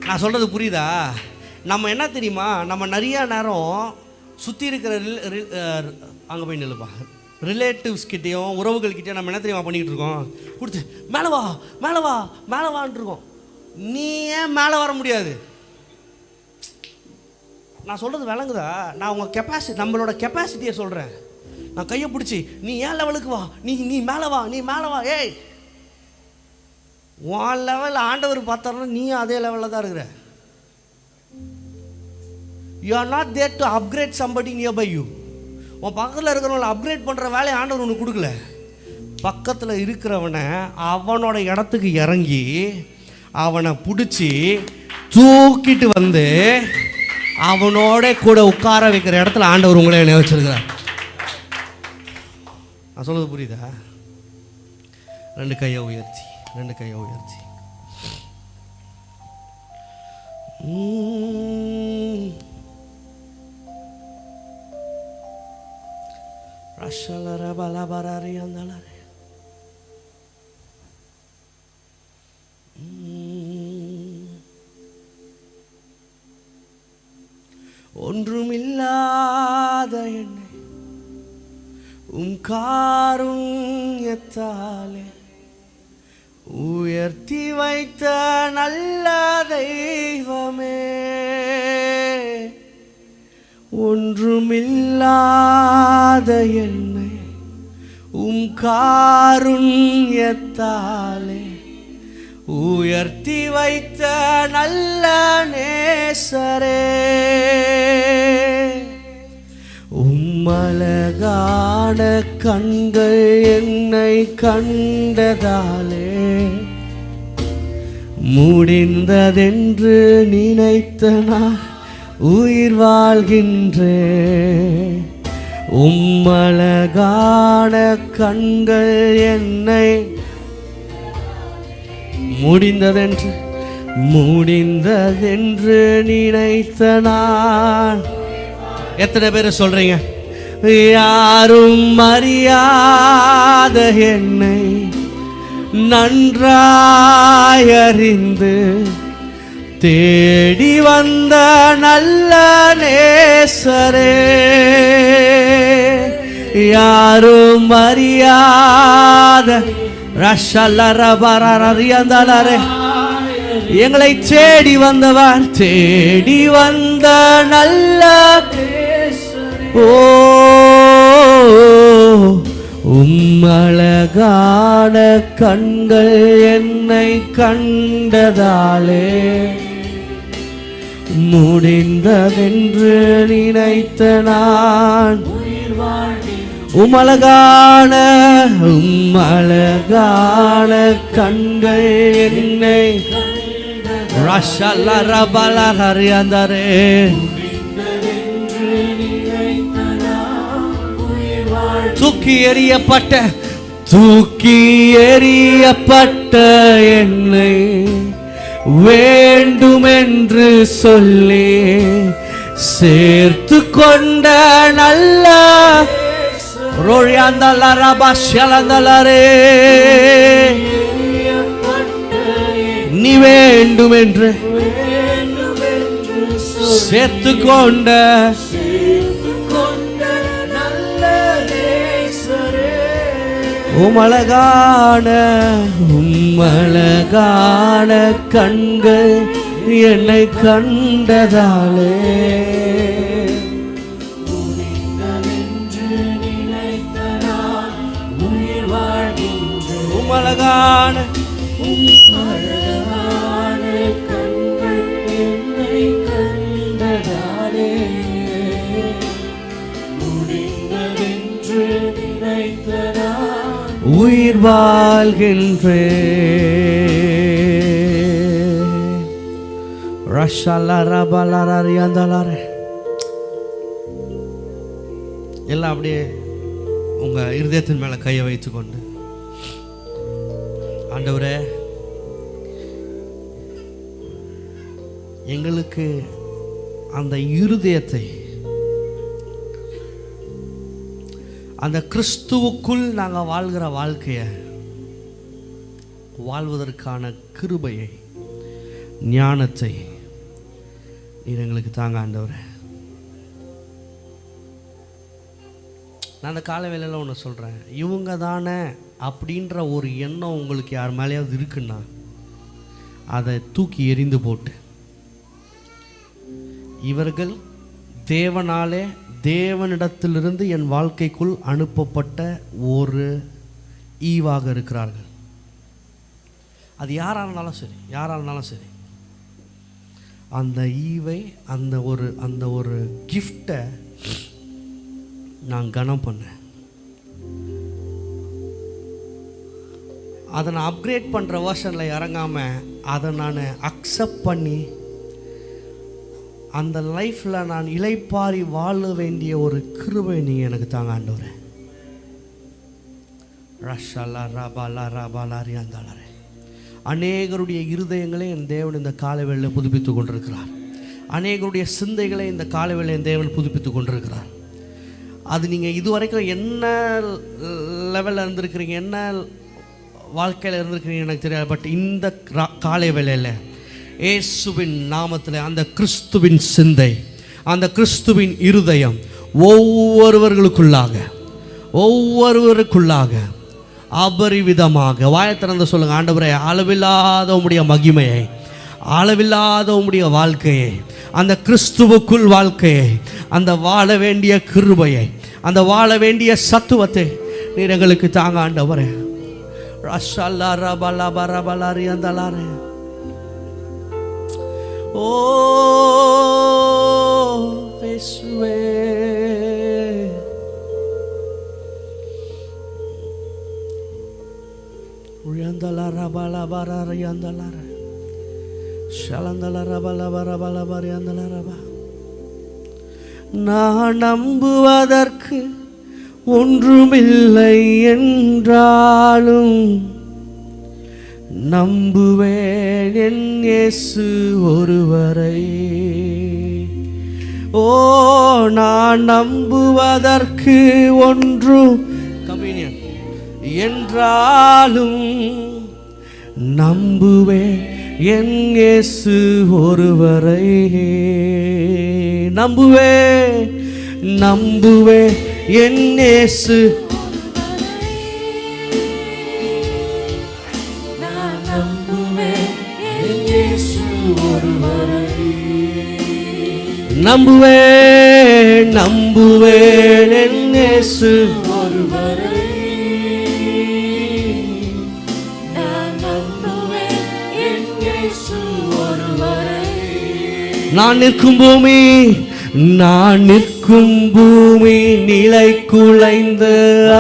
A: நான் சொல்கிறது புரியுதா? நம்ம என்ன தெரியுமா, நம்ம நிறையா நேரம் சுற்றி இருக்கிற அங்கே போய் நில்லுப்பா, ரிலேட்டிவ்ஸ் கிட்டேயும் உறவுகள்கிட்டயும் நம்ம என்ன தெரியுமா பண்ணிக்கிட்டு இருக்கோம்? கொடுத்து மேலே வா மேலே வா மேலே வான்ட்டுருக்கோம். நீ ஏன் மேலே வர முடியாது? நான் சொல்கிறது விளங்குதா? நான் உங்கள் நம்மளோட கெப்பாசிட்டியை சொல்கிறேன். நான் கையை பிடிச்சி நீ ஏன் லெவலுக்கு வா, நீ மேலே வா, நீ மேலே வா. ஏய், உன் லெவலில் ஆண்டவர் பார்த்தாருன்னா நீயும் அதே லெவலில் தான் இருக்கிற. You are not there to upgrade somebody nearby you. உன் பக்கத்தில் இருக்கிறவங்களை அப்கிரேட் பண்ணுற வேலையை ஆண்டவர் ஒன்று கொடுக்கல. பக்கத்தில் இருக்கிறவனை அவனோட இடத்துக்கு இறங்கி அவனை பிடிச்சி தூக்கிட்டு வந்து அவனோட கூட உட்கார வைக்கிற இடத்துல ஆண்டவர் உங்களே என்ன வச்சிருக்கிறார். நான் சொல்றது புரியுதா? ரெண்டு கையை உயர்த்தி ஒன்றுமில்லாத என்னை உம் காருண்யத்தாலே உயர்த்தி வைத்த நல்ல தெய்வமே, ஒன்றுமில்லாத என்னை உம் காருண்யத்தாலே உயர்த்தி வைத்த நல்ல நேசரே, உம்மழகான கண்கள் என்னை கண்டதாலே முடிந்ததென்று நினைத்த நான் உயிர் வாழ்கின்றேன். உம்மழகான கண்கள் என்னை முடிந்ததென்று நினைத்த நான். எத்தனை பேர் சொல்றீங்க? யாரும் அறியாத என்னை நன்றாயறிந்து தேடி வந்த நல்ல நேசரே, யாரும் அறியாத எங்களை தேடி வந்தவர், தேடி வந்த நல்ல உம்மழகான கண்கள் என்னை கண்டதாலே முடிந்ததென்று நினைத்த நான் உம்மழகான கண்கள் என்னை ரஷலரபலஹரியந்தரே தூக்கி எறியப்பட்ட என்னை வேண்டுமென்று சொல்லி சேர்த்து கொண்ட நல்ல நீ வேண்டுமென்று சேர்த்து கொண்ட உம்மழகான கண்கள் என்னை கண்டதாலே உம்மழகான கண்கள் என்னை கண்டதாலே முடிந்ததென்று நினைத்த உயிர் வாழ்கின்றேன். எல்லாம் அப்படியே உங்க இருதயத்தின் மேல கையை வைத்துக்கொண்டு, ஆண்டவரே, எங்களுக்கு அந்த இருதயத்தை, அந்த கிறிஸ்துவுக்குள் நாங்கள் வாழ்கிற வாழ்க்கையை வாழ்வதற்கான கிருபையை, ஞானத்தை நீர் எங்களுக்கு தாங்க ஆண்டவரே. நான் அந்த கால வேளையில் ஒன்று சொல்கிறேன், இவங்க தானே அப்படின்ற ஒரு எண்ணம் உங்களுக்கு யார் மேலேயாவது இருக்குன்னா அதை தூக்கி எறிந்து போட்டு, இவர்கள் தேவனாலே தேவனிடத்திலிருந்து என் வாழ்க்கைக்குள் அனுப்பப்பட்ட ஒரு ஈவாக இருக்கிறார்கள். அது யாரானாலும் சரி, அந்த ஈவை, அந்த ஒரு கிஃப்டை நான் கனம் பண்ணேன். அதை நான் அப்கிரேட் பண்ணுற வெர்ஷனில் இறங்காமல் அதை நான் அக்செப்ட் பண்ணி அந்த லைஃப்பில் நான் இளைப்பாரி வாழ வேண்டிய ஒரு கிருபை நீங்கள் எனக்கு தாங்க ஆண்டவரே. அநேகருடைய இருதயங்களை என் தேவன் இந்த காலவேளையில் புதுப்பித்து கொண்டிருக்கிறார். அநேகருடைய சிந்தைகளை இந்த காலவேளையில் என் தேவன் புதுப்பித்து கொண்டிருக்கிறார். அது நீங்கள் இதுவரைக்கும் என்ன லெவலில் இருந்திருக்கிறீங்க, என்ன வாழ்க்கையில் இருந்திருக்கிறீங்க எனக்கு தெரியாது. பட் இந்த காலை வேளையில் இயேசுவின் நாமத்தில் அந்த கிறிஸ்துவின் சிந்தை, அந்த கிறிஸ்துவின் இருதயம் ஒவ்வொருவருக்குள்ளாக அபரிவிதமாக வாயை திறந்து சொல்லுங்கள், ஆண்டவரே, அளவில்லாத உம்முடைய மகிமையை, அளவில்லாத உம்முடைய வாழ்க்கையை, அந்த கிறிஸ்துவுக்குள் வாழ்க்கையை, அந்த வாழ வேண்டிய கிருபையை, அந்த வாழ வேண்டிய சத்துவத்தை நீர் எங்களுக்கு தாங்க ஆண்டவரே. ரஷல்லா பலபரபலரி அந்தலாரே. ஓ இயேசுவே, உயர்ந்தலாரா பலபரரி அந்தலாரே. ஷலந்தலாரா பலபரபலபரி அந்தலாரா. நான் நம்புவதற்கு ஒன்றுமில்லை என்றாலும் நம்புவேன் என் இயேசு ஒருவரை. ஓ நான் நம்புவதற்கு ஒன்றும் கம்யூனியன் என்றாலும் நம்புவேன் என் இயேசு ஒருவரை. நம்புவேன் நம்புவேன் என் இயேசு. நம்புவேன் நம்புவேன் என் இயேசு ஒருவரை. நான் நிற்கும் பூமி, நான் நிற்கும் பூமி நிலை குலைந்து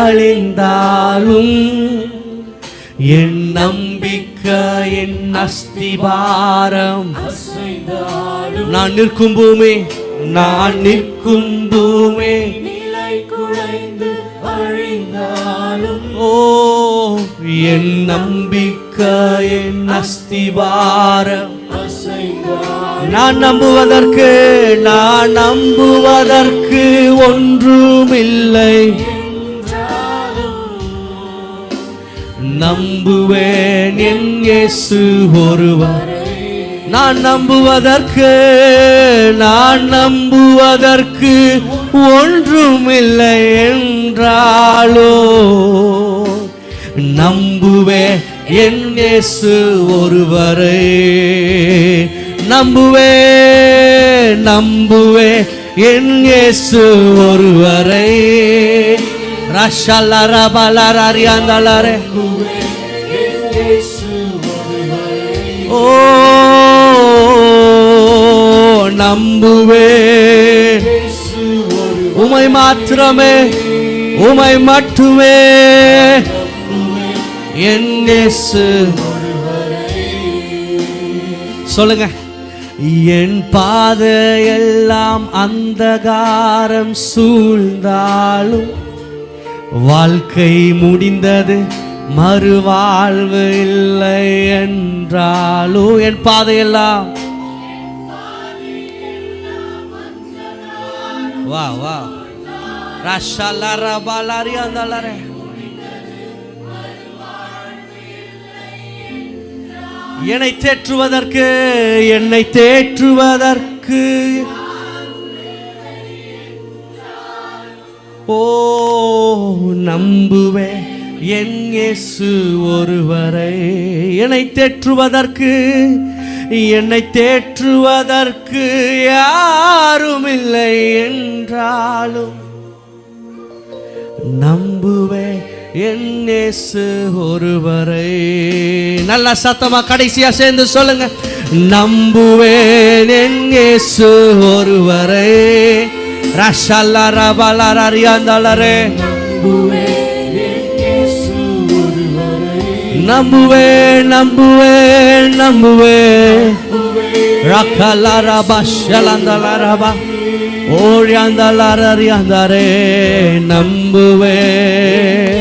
A: அழிந்தாலும் என் நம்பிக்கை என் அஸ்திபாரம். நான் நிற்கும் பூமி, நான் நிற்கும் பூமி நிலை குலைந்து அழிந்தாலும் ஓ என் நம்பிக்கை என் அஸ்திபாரம். நான் நம்புவதற்கு ஒன்றுமில்லை, நம்புவேன் என் இயேசு ஒருவரை. நான் நம்புவதற்கு ஒன்றுமில்லை என்றாலோ நம்புவேன் என் இயேசு ஒருவரை. நம்புவேன் என் இயேசு ஒருவரை. ரஷல்லரா பலரரி அந்தலாரே. ஓ நம்புவேன் உமை மாத்திரமே, உமை மட்டுமே என் இயேசு. சொல்லுங்க. என் பாதையெல்லாம் அந்தகாரம் சூழ்ந்தாலும் வாழ்க்கை முடிந்தது மறுவாழ்வு இல்லை என்றாலோ என் பாதையெல்லாம் வா வா ரஷல்லரா பலரி அந்தலாரே. என்னை தேற்றுவதற்கு ஓ நம்புவேன் என் இயேசு ஒருவரை. என்னை தேற்றுவதற்கு யாரும் இல்லை என்றாலும் நம்புவேன் என் இயேசு ஒருவரை. நல்ல சத்தமா கடைசியா சேர்ந்து சொல்லுங்க. நம்புவேன் என் இயேசு ஒருவரை. ரஷல்லரா பலரரி அந்தலாரே. நம்புவேன் ரக்கல்லரா பஷலந்தலாரா பா ஓரியாந்தலாரரி அந்தரே. நம்புவேன்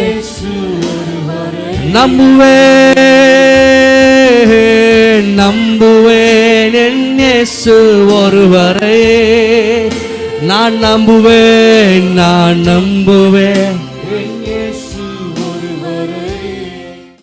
A: என் இயேசு ஒருவரை. நான் நம்புவேன் என் இயேசு